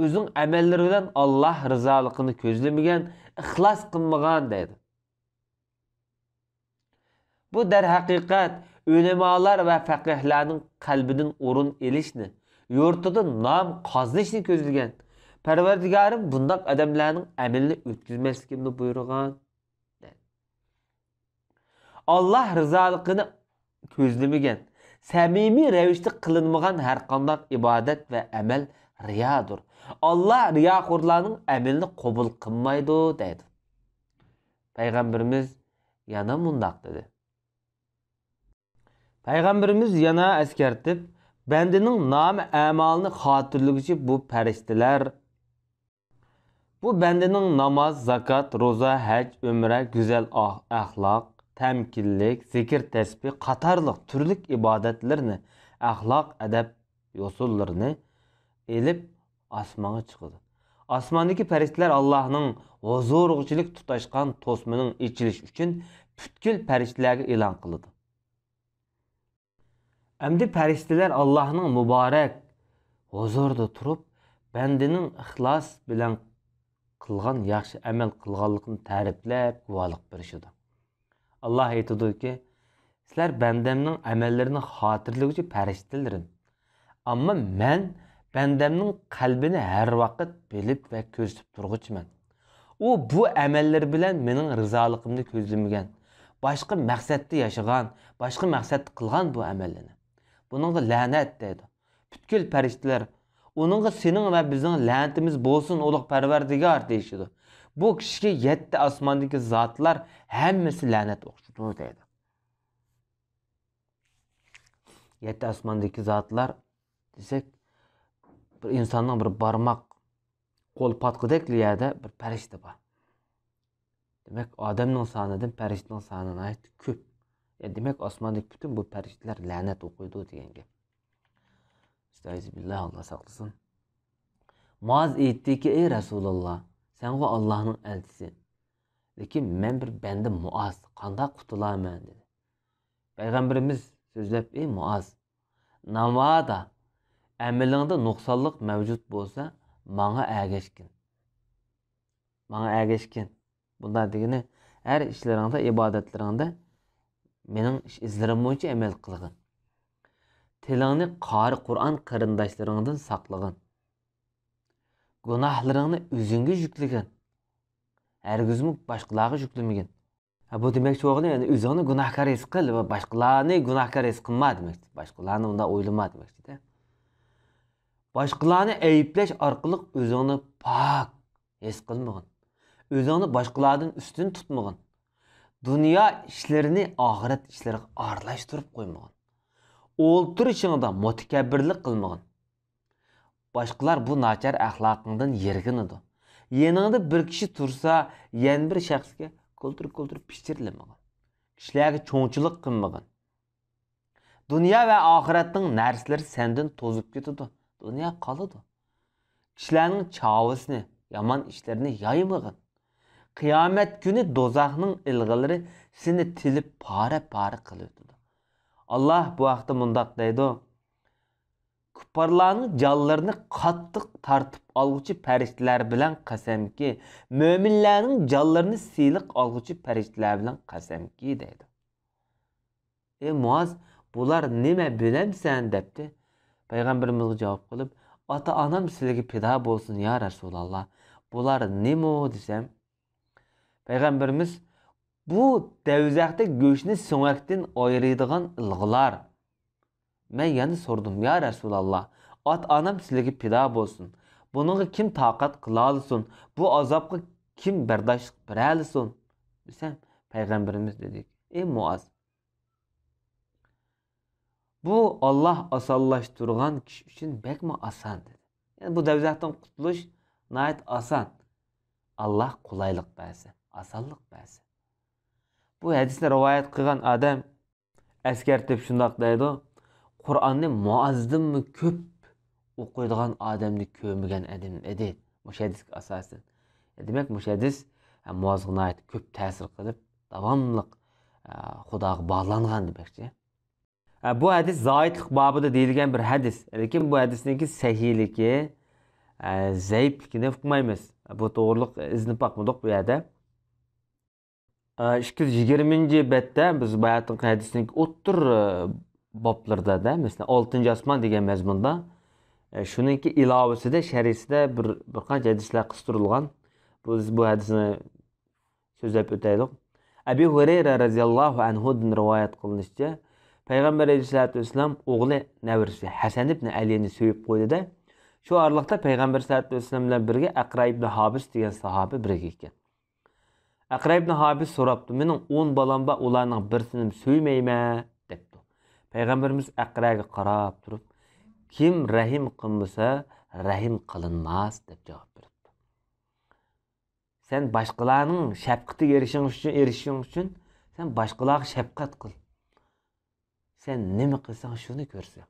o'zing amallari bilan Allah rizoligini ko'zlamagan, ixlos qilmagan dedi. Bu darhaqiqat ulamolar va faqihlarning qalbidan o'rin elishni, yurtidan nom qozonishni ko'zlagan. Parvardigorim bundoq odamlarning amalini o'tkazmasligini buyurgan. Allah rizoligini ko'zlamagan, samimiy ravishda qilinmagan har qanday ibodat va amal riyodir. Allah riyoxo'rlarning amalini qabul qilmaydi dedi. Payg'ambarimiz yana mundaq dedi. Payg'ambarimiz yana eskartib, bandining nomi amalini xotirlovchi bu farishtalar bu bandining namoz, zakot, ro'za, haj, umra, go'zal axloq, tamkinlik, zikr, tasbih qatorliq turli ibodatlarni, axloq, adab yo'sullarini elib osmonga chiqdi. Osmondagi farishtalar Allohning huzuriga tutashgan to'smining ichilish uchun butkul farishtalarga e'lon qildi. Endi farishtalar Allohning muborak huzurida turib, bandining ixlos bilan qilgan yaxshi amal qilganligini ta'riflab guvohlik berishdi. Allah aytadiki, sizlar bandamning amallarini xotirlovchi farishtalarım. Ammo men bandamning qalbini har vaqt bilib va ko'zib turg'uchiman. U bu amallar bilan mening rizoligimni ko'zlamagan, boshqa maqsadda yashagan, boshqa maqsadda qilgan bu amallarni. Buningga la'nat deydi. Butkul farishtalar uningga sening va bizning la'natimiz bo'lsin, ulug' Parvardigor deyishdi. Bu kishiga 7 osmondagi zotlar hammasi la'nat o'qishdi deydi. 7 osmondagi zotlar desak, bir insonning bir barmoq qo'l patqidek yerda bir farishta bor. Demak, odamning sonidan farishtaning sonidan ko'p. Demak, osmondagi butun bu farishtalar la'nat o'qiydi degan gap. Estağfirullah, Allah saqlasin. Muaz aytdi ki, ey Rasulullah, sen o Allah'ın elçisi. Lekin men bir bende Muaz, qanday qutulaman dedi. Peygamberimiz sözlep, ey Muaz, namada əməlində nuqsanlıq mövcud bolsa, bana ergeçkin. Bana ergeçkin. Bundan degeni, her işlerinde, ibadetlerinde mening izlerim boyunca emel qılğın. Tilingni qari Qur'on qarindoshlarыңdan saqlagin. Gunohlaringni o'zingga yukligin. Hargizmi boshqalarga yuklamagin. Bu demakchi o'g'li, yani o'zingni gunohkor his qil va boshqalarni gunohkor his qilma demakdir. Boshqalarni unda o'ylama demakdir. Boshqalarni ayiblash orqali o'zingni pok his qilmagin. O'zingni boshqalardan ustun tutmagin. Dunyo ishlarini oxirat ishlariga aralashtirib qo'ymagin. O'ltirishingda mutakabbirlik qilmagin. Boshqalar bu nachar axloqingdan yerginidi. Yaningda bir kishi tursa, yana bir shaxsga qo'ltirib pichirlamagin. Kishilarga cho'ngchilik qilmagin. Dunyo va oxiratning narsalari sendan to'zib ketadi. Dunyo qoladi. Kishilarning chavisini, yomon ishlarini yoymagin. Qiyomat kuni do'zaxning ilg'ilari seni tilib pora qiladi. Allah bu haqda mundaq deydi. Kupparlarning jonlarini qattiq tartib olguchi farishtalar bilan qasamki, mo'minlarning jonlarini siyliq olguchi farishtalar bilan qasamki deydi. Ey Muaz, bular nima bilamsan debdi. Payg'ambarimiz javob qilib, ota-onam sizlarga fido bo'lsin ya Rasululloh. Bular nima desam, Peygamberimiz bu devzakta göğsünü so'ngakdan ayırıydigan ilg'ilar. Men yana sordum, ya Resulallah, ot-onam sizlarga fido bo'lsin. Buningga kim taqat qila olsin? Bu azobga kim bardoshlik bera olsin? Desam, Peygamberimiz dedik, ey Muaz, bu Allah osonlashtirgan kishi uchun bekmi oson dedi. Yani bu devzakdan qutulish nayt oson. Allah qulaylik bersin, osonlik bersin. Bu hadisni rivoyat qilgan odam askartib shundoq deydi. Qur'onni muazzimmi ko'p o'qiydigan odamni ko'rmagan edim edi. Bu hadisga asosan. Demak, bu hadis muazzimga ko'p ta'sir qilib, davomli Xudoga bog'langan demakchi. Bu hadis zoitlik bobida deyilgan bir hadis. Lekin bu hadisniki sahihligi, zaifligini hukmaymiz. Bu to'g'riliq izni bakmadik bu yerda. 220. betda biz bayatın hadisning o'ttir boblarda da, mesela 6. asman degan mazmunda shuningki ilovasida sharhisida bir qancha hadislar qistirulgan. Biz bu hadisni so'zlab o'taylik. Abi Hurayra radhiyallohu anhudan rivoyat qilinishicha, Payg'ambar alayhisolatu vasallam o'g'li navrisi Hasan ibn Alini so'yib qo'ydi-da, shu oraliqda Payg'ambar alayhisolatu vasallam bilan birga Aqra ibn Habis degan sahoba birga ekan. Aqra ibn Habis so'rabdi, mening 10 balam bor, ularning birisini so'ymayman debdi. Payg'ambarimiz Aqraga qarab turib, kim rahim qilmasa, rahim qilinmas deb javob berdi. Sen boshqalarning shafqatiga erishishing uchun sen boshqalarga shafqat qil. Sen nima qilsang shuni ko'rsan.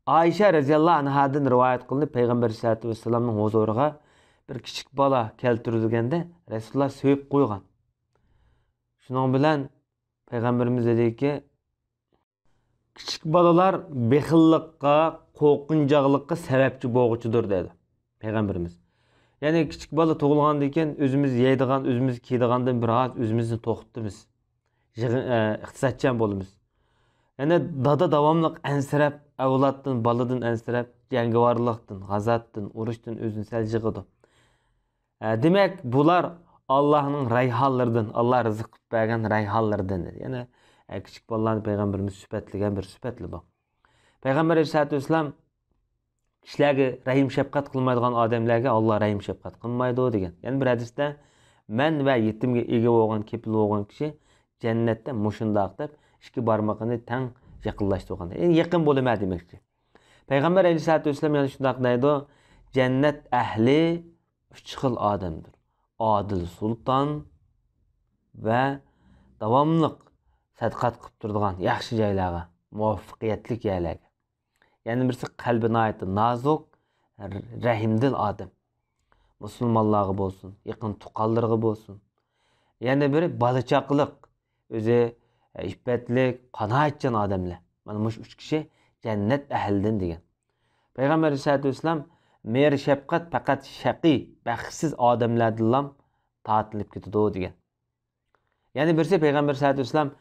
Ayşe radhiyallohu anhadan rivoyat qilindi, Payg'ambar sollallohu alayhi vasallamning huzuriga bir kichik bola keltirilganda Rasululloh so'yib qo'ygan. Shuning bilan Payg'ambarimiz dediki, kichik bolalar bexillikqa, qo'rqinchoqlikqa sababchi bo'lg'uchidir dedi Payg'ambarimiz. Ya'ni kichik bola tug'ilgandan keyin o'zimiz yeydigan, o'zimiz kiydigandan biroz o'zimizni to'xtatamiz. Iqtisodchan bo'lamiz. Yani dada davamlı ensirep, avlatdan, baladan ensirep, jangovarlıktan, g'azatdan, urushdan o'zini sal yig'idi. Demek bular Allah'ın rayhonlaridan, Allah rizq qilib bergan rayhonlaridan. Yani kichik bolalarni Payg'ambarimiz sifatlagan bir sifatli bu. Payg'ambar alayhisolatu vasallam kishilarga rahim shafqat qilmaydigan odamlarga Allah rahim shafqat qilmaydi degan. Yani bir hadisda men va yetimga ega bo'lgan, kepil bo'lgan kishi jannatda mushundoq deb ikki barmoqini tang yaqinlashtirganda. Yani yaqin bo'lma demakchi. Payg'ambar alayhisolatu vasallam yana shundoq deydi, jannat ahli 3 xil odamdir. Adil sulton va davomli sadaqat qilib turadigan yaxshi joylarga, muvaffaqiyatli joylarga. Yani birisi qalbi noyat nozuk, rahimdil odam. Musulmonlarga bo'lsin, yaqin tuqqanlarga bo'lsin. Yana biri balachaqliq, o'zi iffatlik, qanoatchan odamlar. Mana bu 3 kishi jannat ahlidan degan. Payg'ambar sollallohu alayhi vasallam mehr shafqat faqat shaqiy, baxtsiz odamlardan tortilib ketadi degan. Ya'ni birisi Payg'ambar sollallohu alayhi vasallam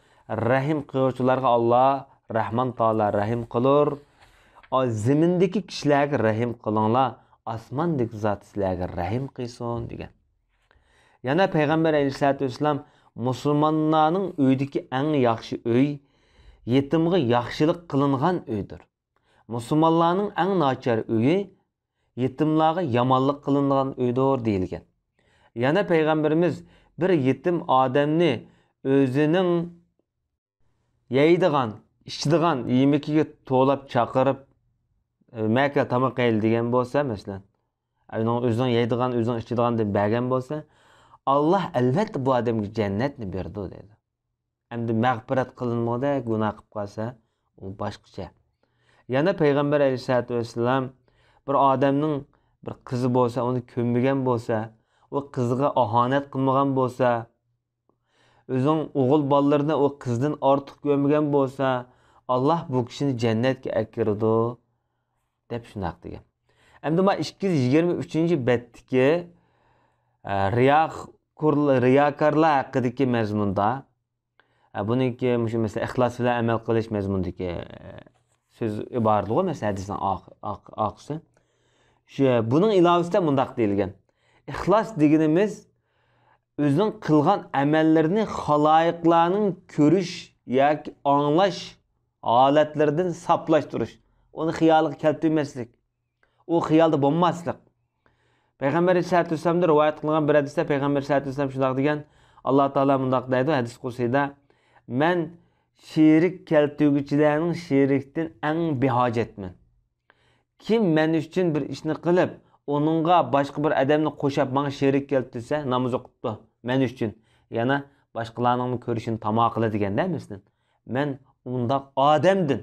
rahim qiluvchilarga Alloh Rahman taolo rahim qilur. Zimindagi kishilarga rahim qilinglar, osmondagi zot sizlarga rahim qilsin degan. Yana Payg'ambar alayhisolatu vasallam musulmonlarning uydagi eng yaxshi uy yetimga yaxshilik qilingan uydir. Musulmonlarning eng nachar uyi yetimlarga yomonlik qilingan uydir deyilgan. Yana Payg'ambarimiz bir yetim odamni o'zining yeydigan, ichadigan yemekiga to'lab chaqirib Мәкә тамақ qayl degan bo'lsa, masalan, o'zining yeydigan, o'zining ichadigan deb bergan bo'lsa, Alloh albatta bu odamga jannatni berdi dedi. Endi mag'firat qilinmoqda, gunoh qilib qolsa, u boshqacha. Yana Payg'ambar alayhisolatu vasallam bir odamning bir qizi bo'lsa, uni ko'mmagan bo'lsa, u qiziga ahonat qilmagan bo'lsa, o'zining o'g'il bolalarini u qizdan ortiq ko'mmagan bo'lsa, Alloh bu kishini jannatga akirdi. deb shunaq degan. Endi men 223-betdagi riyokorlar haqidagi mazmunda buniki mesela ixlos bilan amal qilish mazmundagi so'z iboratligi mesela hadisning oxirisi. Buning ilovasida mundaq deyilgan. İxlos deganimiz o'zining qilgan amallarini xaloyiqlarning ko'rish yoki anglash holatlaridan saplashtirirish. Onu xiyaliga keltirmaslik. O xiyalda bo'lmaslik. Payg'ambar sollallohu alayhi vasallam rivoyat qilgan bir hadisda Payg'ambar sollallohu alayhi vasallam shunday degan, Alloh taolo bunday deydi hadis qudusida, men sherik keltiruvchilarning sherikdan eng behojatman. Kim men uchun bir ishni qilib, onunga boshqa bir odamni qo'shib menga sherik keltirsa, namoz o'qibdi men uchun. Yana boshqalarning ko'rishini tamo qiladi deganda emasman. Men undaq odamdan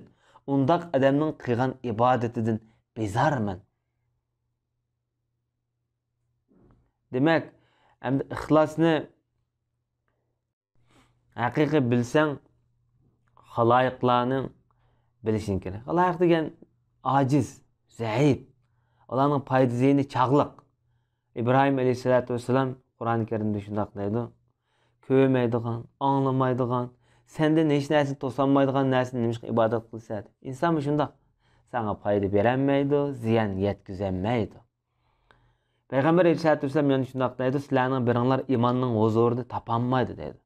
Undaq adamның qilgan ibadetidan bezarman. Demek, endi ixlosni haqiqiy bilsang, xaloyiqlarning bilishing kerak. Xaloyiq degan ojiz, zaif, ularning foydasini chaqliq. İbrahim alayhisolatu vasallam Qur'oni Karimda shunday deydi. Ko'rmaydigan, anglamaydigan, senden hiç nersin tosanmaydigan nersin demiş ibadet kılsaydı. İnsan mı şunda? Sana fayda verenmeydi, ziyan yetkizemeydi. Peygamber aleyhissalatu vesselam yani şundak deydi. Sizlerinin birinler imanının huzurunu tapanmaydı deydi.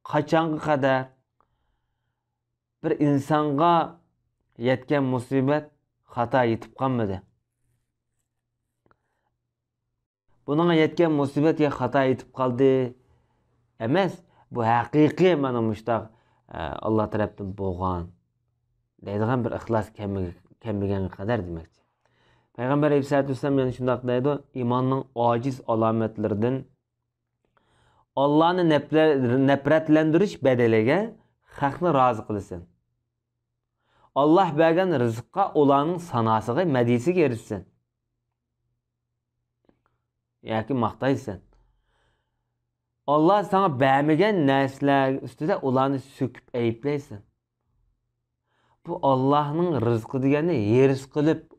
Kaçankı kadar bir insanga yetken musibet hata yetip kalmadı. Bununla yetken musibet ya hata yetip kaldı. Emez. Bu haqiqiy mana mushtaq Alloh tarafdan bo'lgan deydigan bir ixlos kemliganga qadar demakchi. Payg'ambar alayhisolatu vasallam yana shunday deydi, iymonning ojiz alomatlaridan Allohni nafratlantirish bedeliga haqni rozi qilsin. Alloh bergan rizqqa ularning sanosiga, madisiga erishsin. Yoki maqtaysan. Allah sana beğenmegen nesler üstüde olanı söküp eyiplaysan. Bu Allah'ın rızkı degeni yeriz kılıp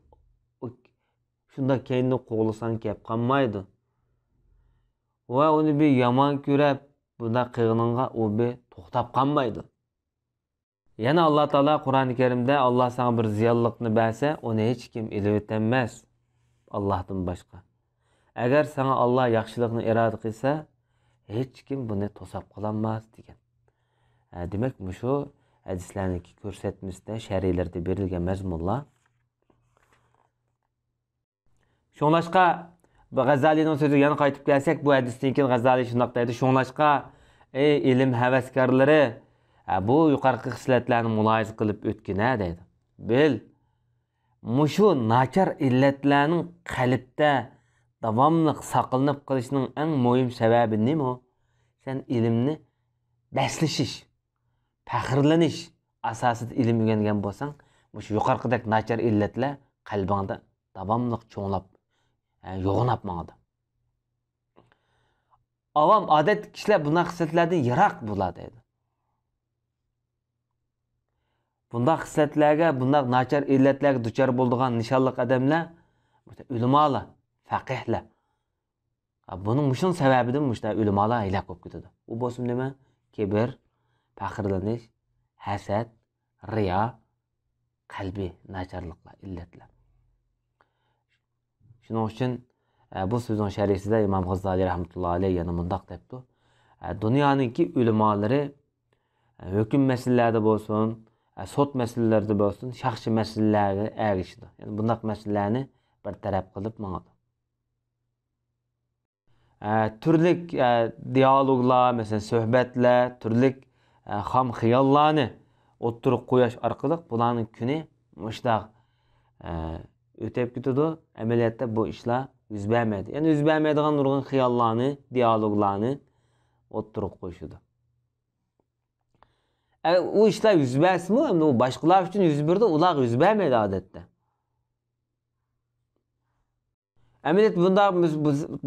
şunda kendini qoğlasan kep kalmaydı. Ve onu bir yaman körep bunda kıyınınga o bir toxtab kalmaydı. Yani Allah Teala Kur'an-ı Kerim'de Allah sana bir ziyallıkını verse onu hiç kim ilevetemez Allah'tan başka. Eğer sana Allah yaxşılıkını irade kılsa hiç kim bunu tosap kılamaz degan. Demek şu hadislarniki ko'rsatmasida şərilərdə berilgan mazmunlar. Şoňlaşqa bu G'azalining so'ziga yana qaytib kelsak, bu hadisdan keyin G'azali shunday deydi. Şoňlaşqa ey ilm havaskorlari, bu yuqorqi xislatlarni mulohaza qilib o'tgina deydi. Bil, mushu nachar illatlarning qalbda davomli saqlanib qolishning eng muhim sababi nima? Sen ilmni beslishish, faxrlanish asosida ilm o'rgangan bo'lsang, mushu yuqorqidagi nachar illatlar qalbingda davomli cho'nglab, yo'g'inab mangadi. Avam odat kishilar bunday xislatlardan yiroq bo'ladi edi. Bunday xislatlarga, bunday nachar illatlarga duchor bo'lgan nishonli odamlar, ulamolar, faqihlar. Buning mushin sababidan mushta ulamolar hilak bo'lib ketadi. U bo'lsin nima? Kibr, faxrlanish, hasad, riyo, qalbiy nacharliklar, illatlar. Shuning uchun bu so'zning sharhisida Imom G'azzoliy rahmatullohi alayhi yana mundaq debdi. Dunyoning ulamolari hukm masalalarida bo'lsin, sot masalalarida bo'lsin, shaxsiy masalalarga erishdi. Ya'ni bundaq masalalarni bir taraf qilib mangadi. Turli dialoglar, mesela suhbatlar, turli xam xiyollarni o'ttirib qo'yish orqali bularning kuni mushtaq o'tib ketadi. Amaliyotda bu ishlar yuz bermaydi. Ya'ni yuz bermaydigan nurg'un xiyollarni, dialoglarni o'ttirib qo'yishadi. U ishlar yuz bersimi, endi u boshqalar uchun yuz berdi, ular yuz bermaydi odatda. Amaliyot bunda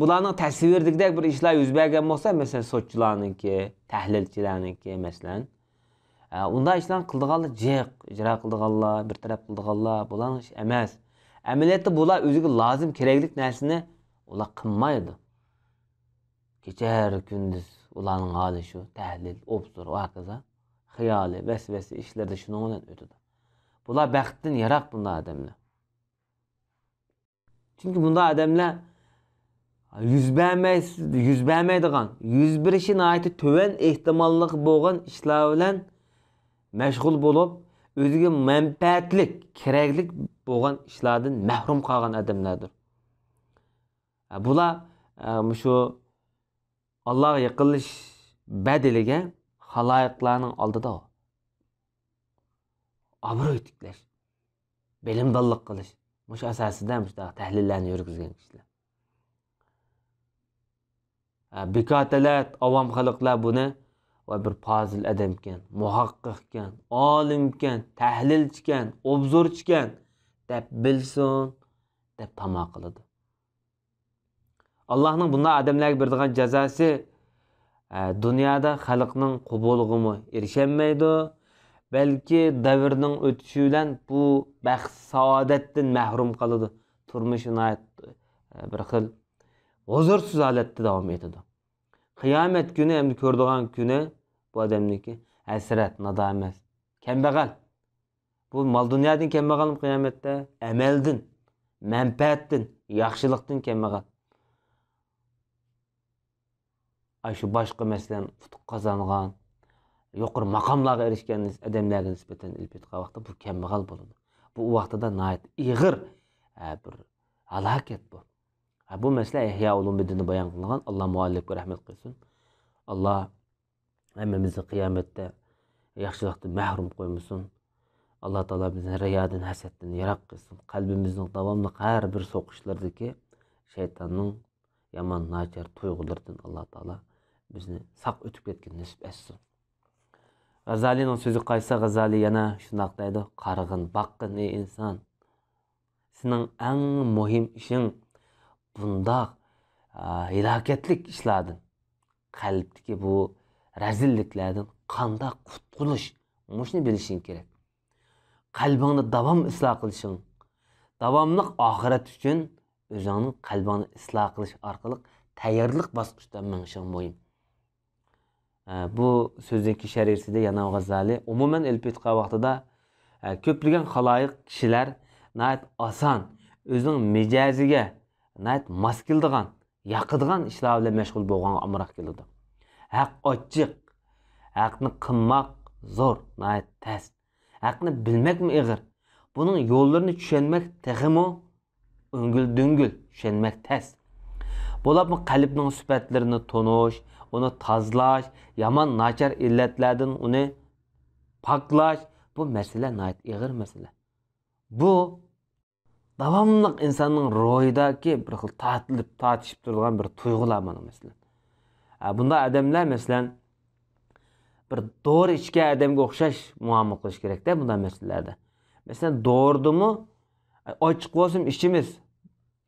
bularning tasvirdagidek bir ishlar yuz bergan bo'lsa, masalan, sotchilarningki, tahlilchilarningki, masalan, unda ishlar qildiganlar jiq, ijro qildiganlar, bir taraf qildiganlar, bularning ish emas. Amaliyotda bular o'ziga lozim keraklik narsani ular qilmaydi. Kechar kunduz ularning holi shu, tahlil, obzor va hokazo, xiyoli, vasvasa ishlarda shuni bilan o'tadi. Bular baxtdan yiroq bunday odamlar. Çünkü bunda adamlar yüz bermeydigan, yüz berishi nayeti töven ehtimallik bo'lgan ishlar bilan mashg'ul bo'lib, o'ziga manfaatlik, keraklik bo'lgan ishlardan mahrum qolgan odamlardir. Bular shu Allohga yaqinlash badaliga xaloyiqlarning oldida obro' tiklash, bilimdonlik qilish mush asosida tahlillarni yurgizgan kishilar. Bekatalar, avam xalqlar buni va bir fozil odamkan, muhaqqiqkan, olimkan, tahlilchikan, obzorchikan deb bilsin, deb tamoq qiladi. Allohning bunday odamlarga beradigan jazosi dunyoda xalqning qabulig'iga erishamaydi. Belki davrning o'tishi bilan bu baxt saodatdan mahrum qoladi. Turmushini bir xil huzursiz holatda davom etadi. Qiyomat kuni endi ko'radigan kuni bu odamniki hasrat, nadomat, kambag'al. Bu mol dunyodan kambag'al qiyomatda, amaldan, manfaatdan, yaxshilikdan kambag'al. Shu boshqa masalan futuq qozongan yuqori maqomlarga erishgan odamlarga nisbatan ilpetqa vaqtda bu kambag'al bo'ladi. Bu vaqtida nayt ig'ir bir halokat bu. Bu masala Ihya Ulumuddin'da bayon qilingan. Alloh muallifga rahmat qilsin. Alloh hammamizni qiyomatda yaxshilikdan mahrum qo'ymasin. Alloh taolo bizni riyodan, hasaddan yiroq qilsin. Qalbimizning davomli har bir so'qishlardagi shaytonning yomon nachar tuyg'ularidan Alloh taolo bizni saq o'tib ketgan nasib etsin. G'azalining so'zi qaysa? G'azali yana shunday deydi: "Qarg'in, baqqin ey inson. Sening eng muhim ishing bundaq halokatlik ishlardan, qalbdagi bu razilliklardan qanday qutulish, shuni bilishing kerak. Qalbingni davom isloh qilishing, davomli oxirat uchun o'zingning qalbingni isloh qilish orqali tayyorlik bosqichidan minishing muhim." Bu so'zdagi sharhisida yana G'azali umuman ilpetqa vaqtida ko'plagan xaloyiq kishilar nayt oson o'zining mijoziga nayt mos keladigan, yoqadigan ishlar bilan mashg'ul bo'lgan amroq keladi. Haq ochiq, haqni qilmoq zo'r, nayt tas. Haqni bilmakmi ig'ir. Buning yo'llarini tushunmak texmo o'ngil-dungil, tushunmak tas. Bo'labmi qalbning sifatlarini tonish, uni tozalash, yomon nachar illatlardan uni paklash, bu masala nayt ig'ir masala. Bu davomli insonning ruhidagi bir xil tortishib turgan bir tuyg'ular mana masalan. Bunda odamlar masalan bir doğru ichgan odamga o'xshash muomala qilish kerak-da bunday masalalarda. Masalan, doğrudimi Açık olsun işimiz.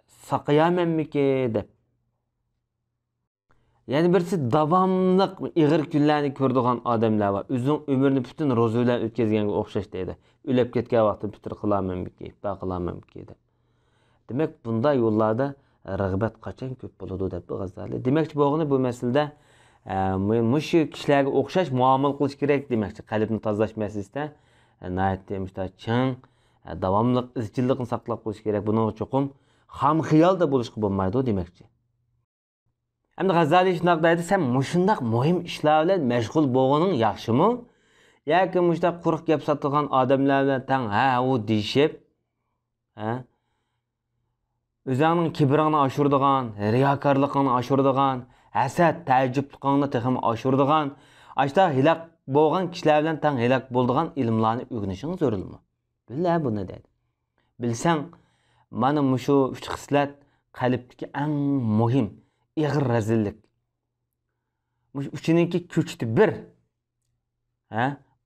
Saqayamenmiki dep. Yani birisi davamlıq ığır günlerini kördüğün adamlar var. Özün ömrünü bütün rozuyla ötközgenge okşaş deydi. Ülep ketken vaqtı bitir qılamanmiki, baqılamanmiki dep. Demek bunda yollarda rağbet kaçan köp boludu dep bu Gazali. Demek boğunu bu meselede muşu kişilerge okşaş muamele kılış gerek demekçi. Kalbini tazalaş meselesinde nayet demişler çın davamlıq izchillikni saqlab qo'yish kerak. Bunun cho'qim ham xiyol da bo'lishga bo'lmaydi demekçi. Endi G'azali shundoq deydi, sen mushundaq muhim ishlar bilan mashg'ul bo'lganing yaxshimi? Yoki mushtaq quruq gap sotadigan odamlar bilan tang u deyishib, o'zingning kibringni oshiradigan, riyokorligingni oshiradigan, hasad, ta'jubligingni texim oshiradigan, ashta hilaq bo'lgan kishilar bilan tang hilaq bo'ladigan ilmlarni o'rganishing zarurmi? Billa buni deydi. Bilsang, mana mushu uch xislat qalbdagi eng muhim ig'ir razillik. Üçününki köçtü bir.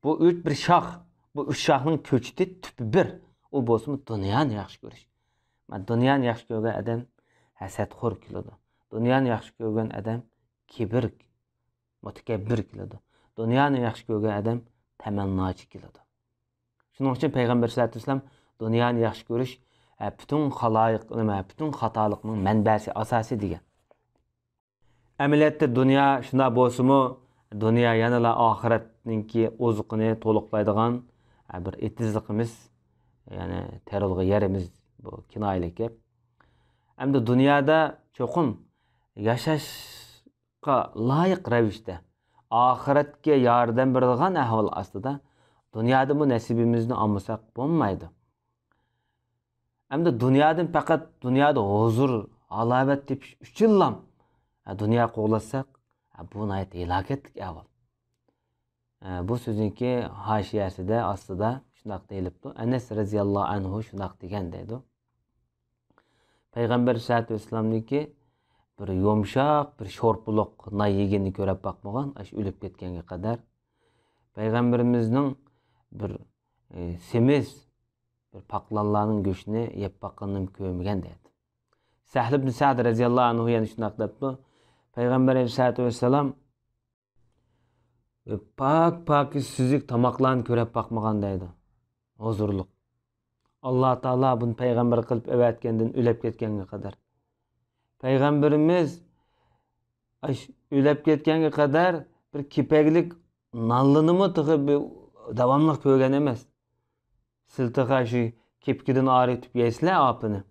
Bu üç bir şah. Bu üç şahın köçtü tüpü bir. O bolsun dünyanı yaxşı görüş. Ben dünyanı yaxşı görgen adam hasadxo'r keladi. Dünyanı yaxşı görgen adam kibir, mutakabbir keladi. Dünyanı yaxşı görgen adam tamannochi keladi. Shuning uchun Payg'ambar sollallohu alayhi vasallam dünyanı yaxşı görüş bütün xaloyiq, bütün xatolikning manbasi, asosi degan. Amaliyotda dunyo shunda bo'lsa-mu, dunyo yanala oxiratninki ozuqini to'liqlaydigan bir etizligimiz, ya'ni terilg'i yerimiz bu kinoyalik gap. Hamda dunyoda cho'qim yashashga loyiq ravishda oxiratga yordam beradigan ahvol ostida dunyoda bu nasibimizni olmasak bo'lmaydi. Hamda dunyodan faqat dunyoda huzur, halovat tepish uchun dünya qo'g'lasak, bu nayet ilaketlik avval. Bu so'zinki haşiyasida ostida shunaq deyilibdi. Anas radhiyallohu anhu shunaq degan deydi. Payg'ambar sollallohu alayhi vasallamniki bir yumshoq, bir sho'rpuloq nay yeganini ko'rib boqmagan, ash o'lib ketganga qadar payg'ambarimizning bir semiz bir paqlanlarning go'shtini yeb boqqanini ko'rmagan deydi. Sahl ibn Sa'd radhiyallohu anhu yana shunaq debdi. Peygamber Aleyhisselatü Vesselam pak süzük tamaklarını körep bakmagan deydi. Huzurluk. Allah Teala bunu peygamber kılıp evetkendiğin ülep ketkenge kadar. Peygamberimiz ülep ketkenge kadar bir kipeklik nallını mı tıkı bir devamlı köygen emez. Siltığa şu kipkiden ağrıtıp yesle apını.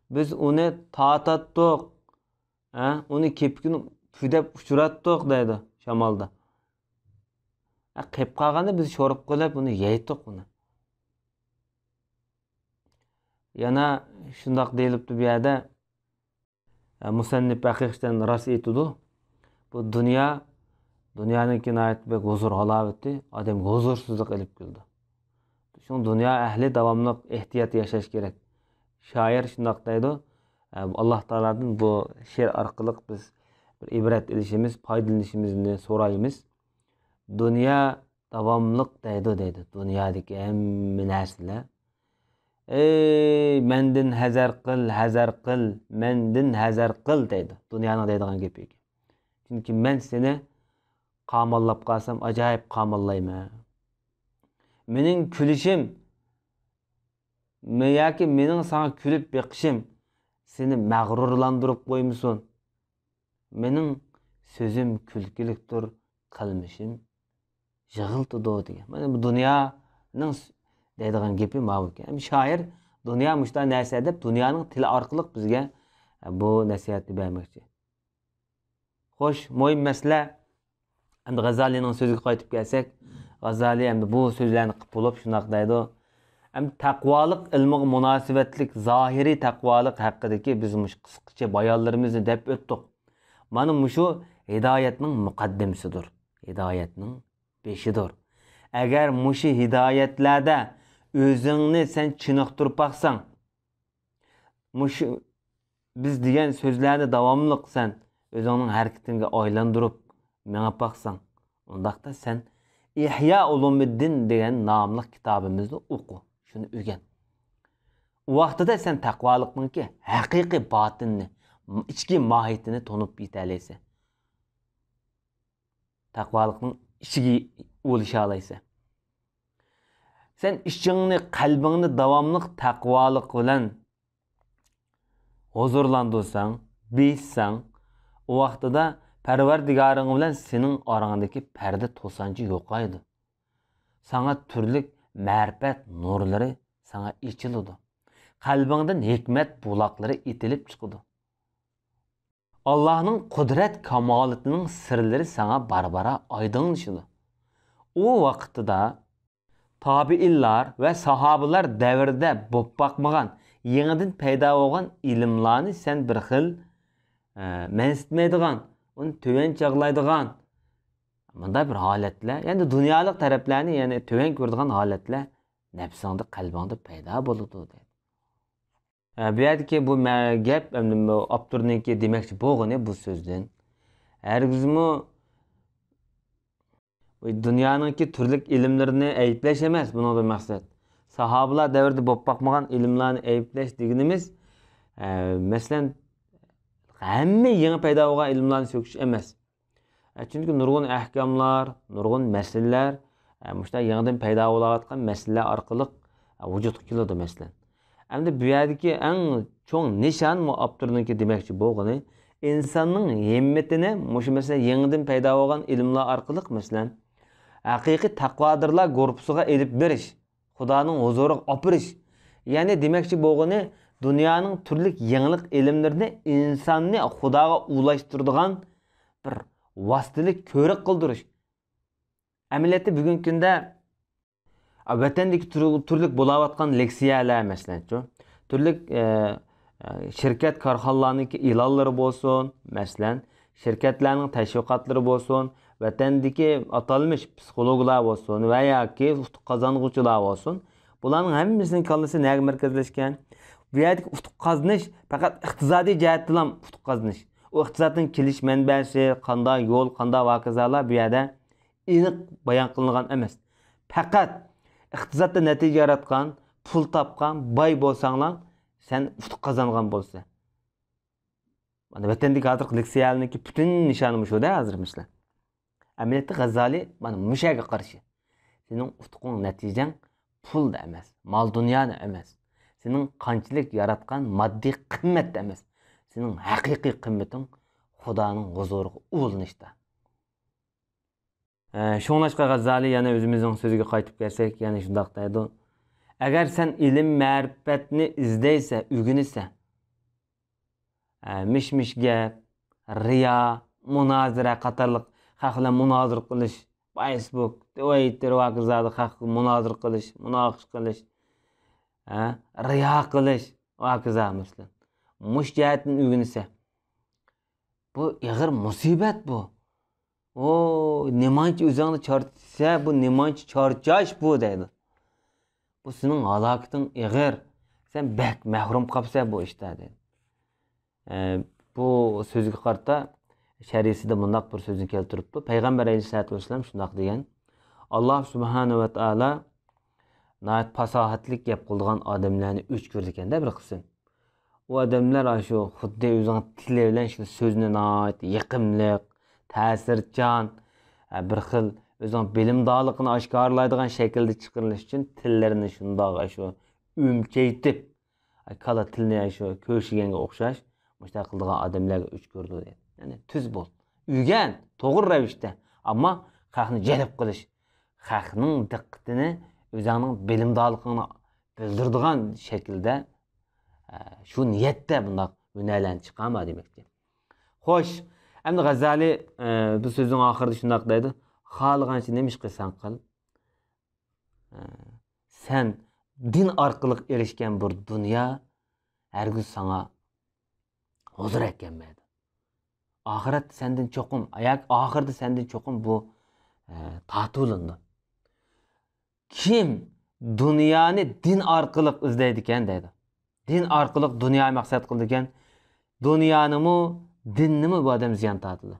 Biz onu tatattık. Onu kepkini püdep uçurattık deydi şamalda. Kep kalganda biz şorup koyup bunu yeyittik bunu. Yana şundaq deyilipti bir yerde Musannif haqiqatan ras etdi. Bu dünyanın kinayet bek huzur halaveti adam huzursuzluk elip geldi. Şun dünya ehli davamlıq ehtiyat yaşaş gerek. Şair şundaq deydi. Allah Teala'dan bu şiir arkalık biz bir ibret ilişimiz, faydalanışımızı sorayımız. Dünya davamlıq deydi. Dünyadaki emmi narsalar. Ey mendin hazar qil, mendin hazar qil deydi. Dünyanın deydiğen gibi. Çünkü men seni qamallap qalsam acayip qamallayman. Mening külüşüm yoki mening sana külüp beqishim seni mağrurlandırıp koymuşsun. Mening sözüm külkiliktir, qilmishim jig'iltidi degan. Mana bu dunyoning deydigan gapi ma'lum. Hem shoir dunyo mushta narsa deb dunyoning tili orqali bizga bu nasihatni bermoqchi. Xo'sh, muhim masala endi G'azalining so'ziga qaytib kelsak, G'azali endi bu so'zlarni qilib bo'lib shunaq deydi. Hem taqvolik ilmiga munosabatlik zohiriy taqvolik haqidagi biz qisqacha bayonlarimizni deb o'tdik. Mana mushu hidoyatning muqaddimasidir. Hidoyatning beshidir. Agar mushu hidoyatlarda o'zingni sen chiniqtirib baqsang, mushu biz degan so'zlarni davomli qilsan, o'zingning harakatingga aylantirib mengib baqsang, undaqda sen İhya Ulumuddin degan nomli kitobimizni o'qi. Şunu ögen. O vaqtida sen taqvolikninki haqiqiy botinni, ichki mohiyatini tonib yetalaysan. Taqvolikning ichiga o'lisha olaysan. Sen ishingni, qalbingni davomli taqvolik bilan huzurlandirsan, bessan, o vaqtida Parvardigoring bilan sening orangdagi parda to'sanchi yo'qaydi. Sana turli ma'rifat nurlari sana ichiladi. Qalbingdan hikmat buloqlari etilib chiqadi. Allah'ın kudret kamaletining sirlari sana barbara aydınlaşıdı. O vaqtida tabiinlar ve sahabeler devirde bo'p bakmagan, yenidən payda bo'lgan ilmlarni sen bir xil mensitmaydigan, onu töven çağlaydigan, bunda bir holatlar, yani dunyolik taraflarni, yani töven ko'radigan holatlar nafsingda, qalbingda paydo bo'ladi deydi. Bu yerdeki bu gap Abdurniki demekçi boğun bu sözden. Hergizmi dünyanınki türlük ilimlerini eyipleş emez, bunu da maksat. Sahabeler devirde bo'p bakmagan ilimlerini eyipleş deganimiz mesela hamma yangi paydo bo'lgan ilmlarni so'kish emas. Chunki nurg'un ahkamlar, nurg'un masalalar, mushta yangidan paydo bo'layotgan masalalar orqali vujudga keladi masalan. Endi bu yerdeki en çok nişan mu Abdurniki demekçi boğunu insanın himmetini muşu mesela yeniden payda olan ilimler arkalık mesela hakiki takvadırlar korpusuga edip beriş, Xudanın huzuru apırış. Yani demekçi boğunu dünyanın türlük yenilik ilimlerini insanını Xudaga ulaştırdığan bir vasıtılık körük kıldırış. Ameliyatı bugün günde vatandagi turlik bo'layotgan leksiyalar masalan, turlik şirket korxonalarniki e'lonlari bo'lsin, masalan, shirkatlarning tashviqotlari bo'lsin, vatandagi atalmış psixologlar bo'lsin va yoki utuq qozong'uvchilar bo'lsin. Bularning hammasining kallasi nega markazlashgan? Bu yerdagi utuq qozonish faqat iqtisodiy jihatdan utuq qozonish. O iqtisodning kelish manbasi, qanday yo'l, qanday voqealar bu yerda aniq bayon qilingan emas. Faqat iqtisodda natija yaratgan, pul topgan, boy bo'lsanglar, sen utuq qozongan bo'lsa. Mana vatandagi hozir leksiyalniki butun nishoni shuda hozir mislan. Amaliyotda G'azali mana mushaga qarshi. Sening utuqing natijang pulda emas, mol dunyoni emas. Sening qanchalik yaratgan moddiy qimmat emas. Sening haqiqiy qimmating Xudoning huzuriga ulanishda. Şoňlaşqa G'azali yana özümizin sözüge qaytıp gelsak, yani şundaq deydi. Eğer sen ilim ma'rifatni izleyse, ügünise, miş gap, riya, munazara qatarlıq haqla munazir qilish, Facebook, Twitter vaqizada haq munazir qilish, munoqish qilish, riya qilish vaqiza mislan. Mush jihatni ügünise. Bu ig'ir musibat bu. O nimançı üzerine çarpsa bu nimançı çarçaş bu deydi. Bu senin halakıtın ig'ir. Sen bek mahrum kapsa bu işte deydi. Bu sözü qarta şerisi de mundaq bir sözünü keltiripti. Peygamber aleyhissalatu vesselam şundaq degan. Allah subhanahu ve taala nayet pasahatlik gap qildigan odamlarni üç ko'rdi bir qism. O adamlar şu xuddi o'zining tili bilan shu so'zni nayet yiqimliq, ta'sirchan, bir xil o'zining bilimdorligini oshkorlaydigan shaklda chiqarilish uchun tillarini shundoq shu umchaytib, kala tilni shu ko'shiganga o'xshash mushta qildigan odamlarga uch ko'rdi deydi. Ya'ni tuz bo'l, uygan, to'g'ri ravishda, ammo xalqni jalb qilish, xalqning diqqatini o'zining bilimdorligini bildiradigan shaklda şu niyette bunlar yönelen çıkama demektir. Hoş. Hem de G'azali bu sözün ahırda şundaq deydi. Xalığançı nemiş qilsan qil. Sen din arqılıq erişken bir dünya hergiz sana huzur etkenmeydi. Ahiret senden çokum, ahirde senden çokum bu tatılındı. Kim dünyanı din arqılıq izleydiken deydi. Din arqılıq dünyayı maksat qildiken, dünyani mı, dinni mi bu adam ziyan tatıldı.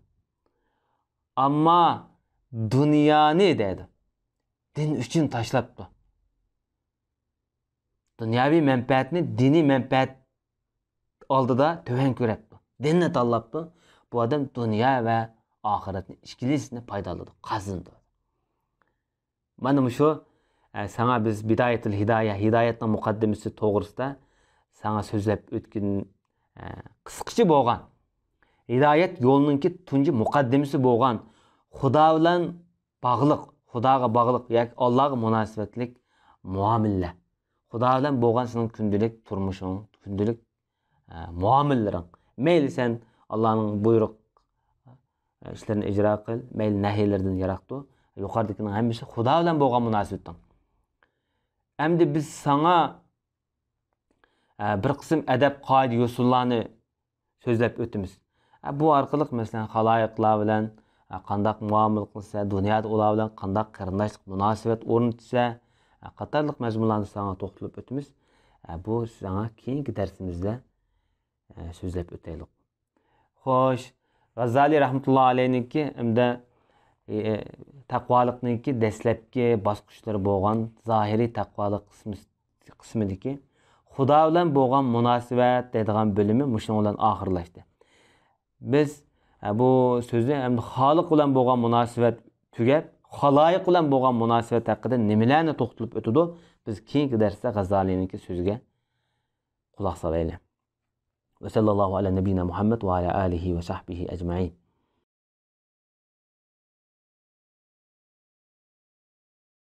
Ama dünyani dedi. Din üçün taşlaptı. Dünyaviy menfaatni diniy menfaat oldida töven ko'rapti. Dinni tanlapti. Bu adam dünya ve ahiretni ikkilisini foydaladı, qazindi. Mana şu sana biz bidayetul hidayetning muqaddimasi to'g'risida sana so'zlab o'tgan qisqacha bo'lgan hidayet yo'lininki tunji muqaddimasi bo'lgan Xudo bilan bog'liq, Xudoga bog'liq yoki Allohga munosabatlik muomala. Xudo bilan bo'lgan sening kundilik turmushing, kundilik muomalaring. Mayli sen Allohning buyruq işlerini icra qil, mayli nahiylardan yiroqdi. Yuqoridagining hammasi Xudo bilan bo'lgan munosabating. Endi biz sana bir qism adab qoida usullarni so'zlab o'tamiz. Bu orqali masalan xaloyiqlar bilan qandaq muomala qilsa, dunyoda ular bilan qandaq qarindoshlik munosabat o'rnatsa, qatorliq mazmunlarni sana to'xtalib o'tamiz. Bu sana keyingi darsimizda so'zlab o'taylik. Xo'sh, G'azali rahmatullohi alayhiniki imda taqvolikniki dastlabki bosqichlari bo'lgan zohiriy taqvolik qismidagi Xudo bilan bo'lgan munosabat deydigan bölümü mushun bilan oxirlashdi. Biz bu so'zni endi Xoliq bilan bo'lgan munosabat tugab, xaloyiq bilan bo'lgan munosabat haqida nimalarni to'xtalib o'tadi? Biz keyingi darsda G'azalininki so'ziga quloq solaylik. Ve sallallahu ala nebina Muhammed ve ala alihi ve sahbihi ecmaîn.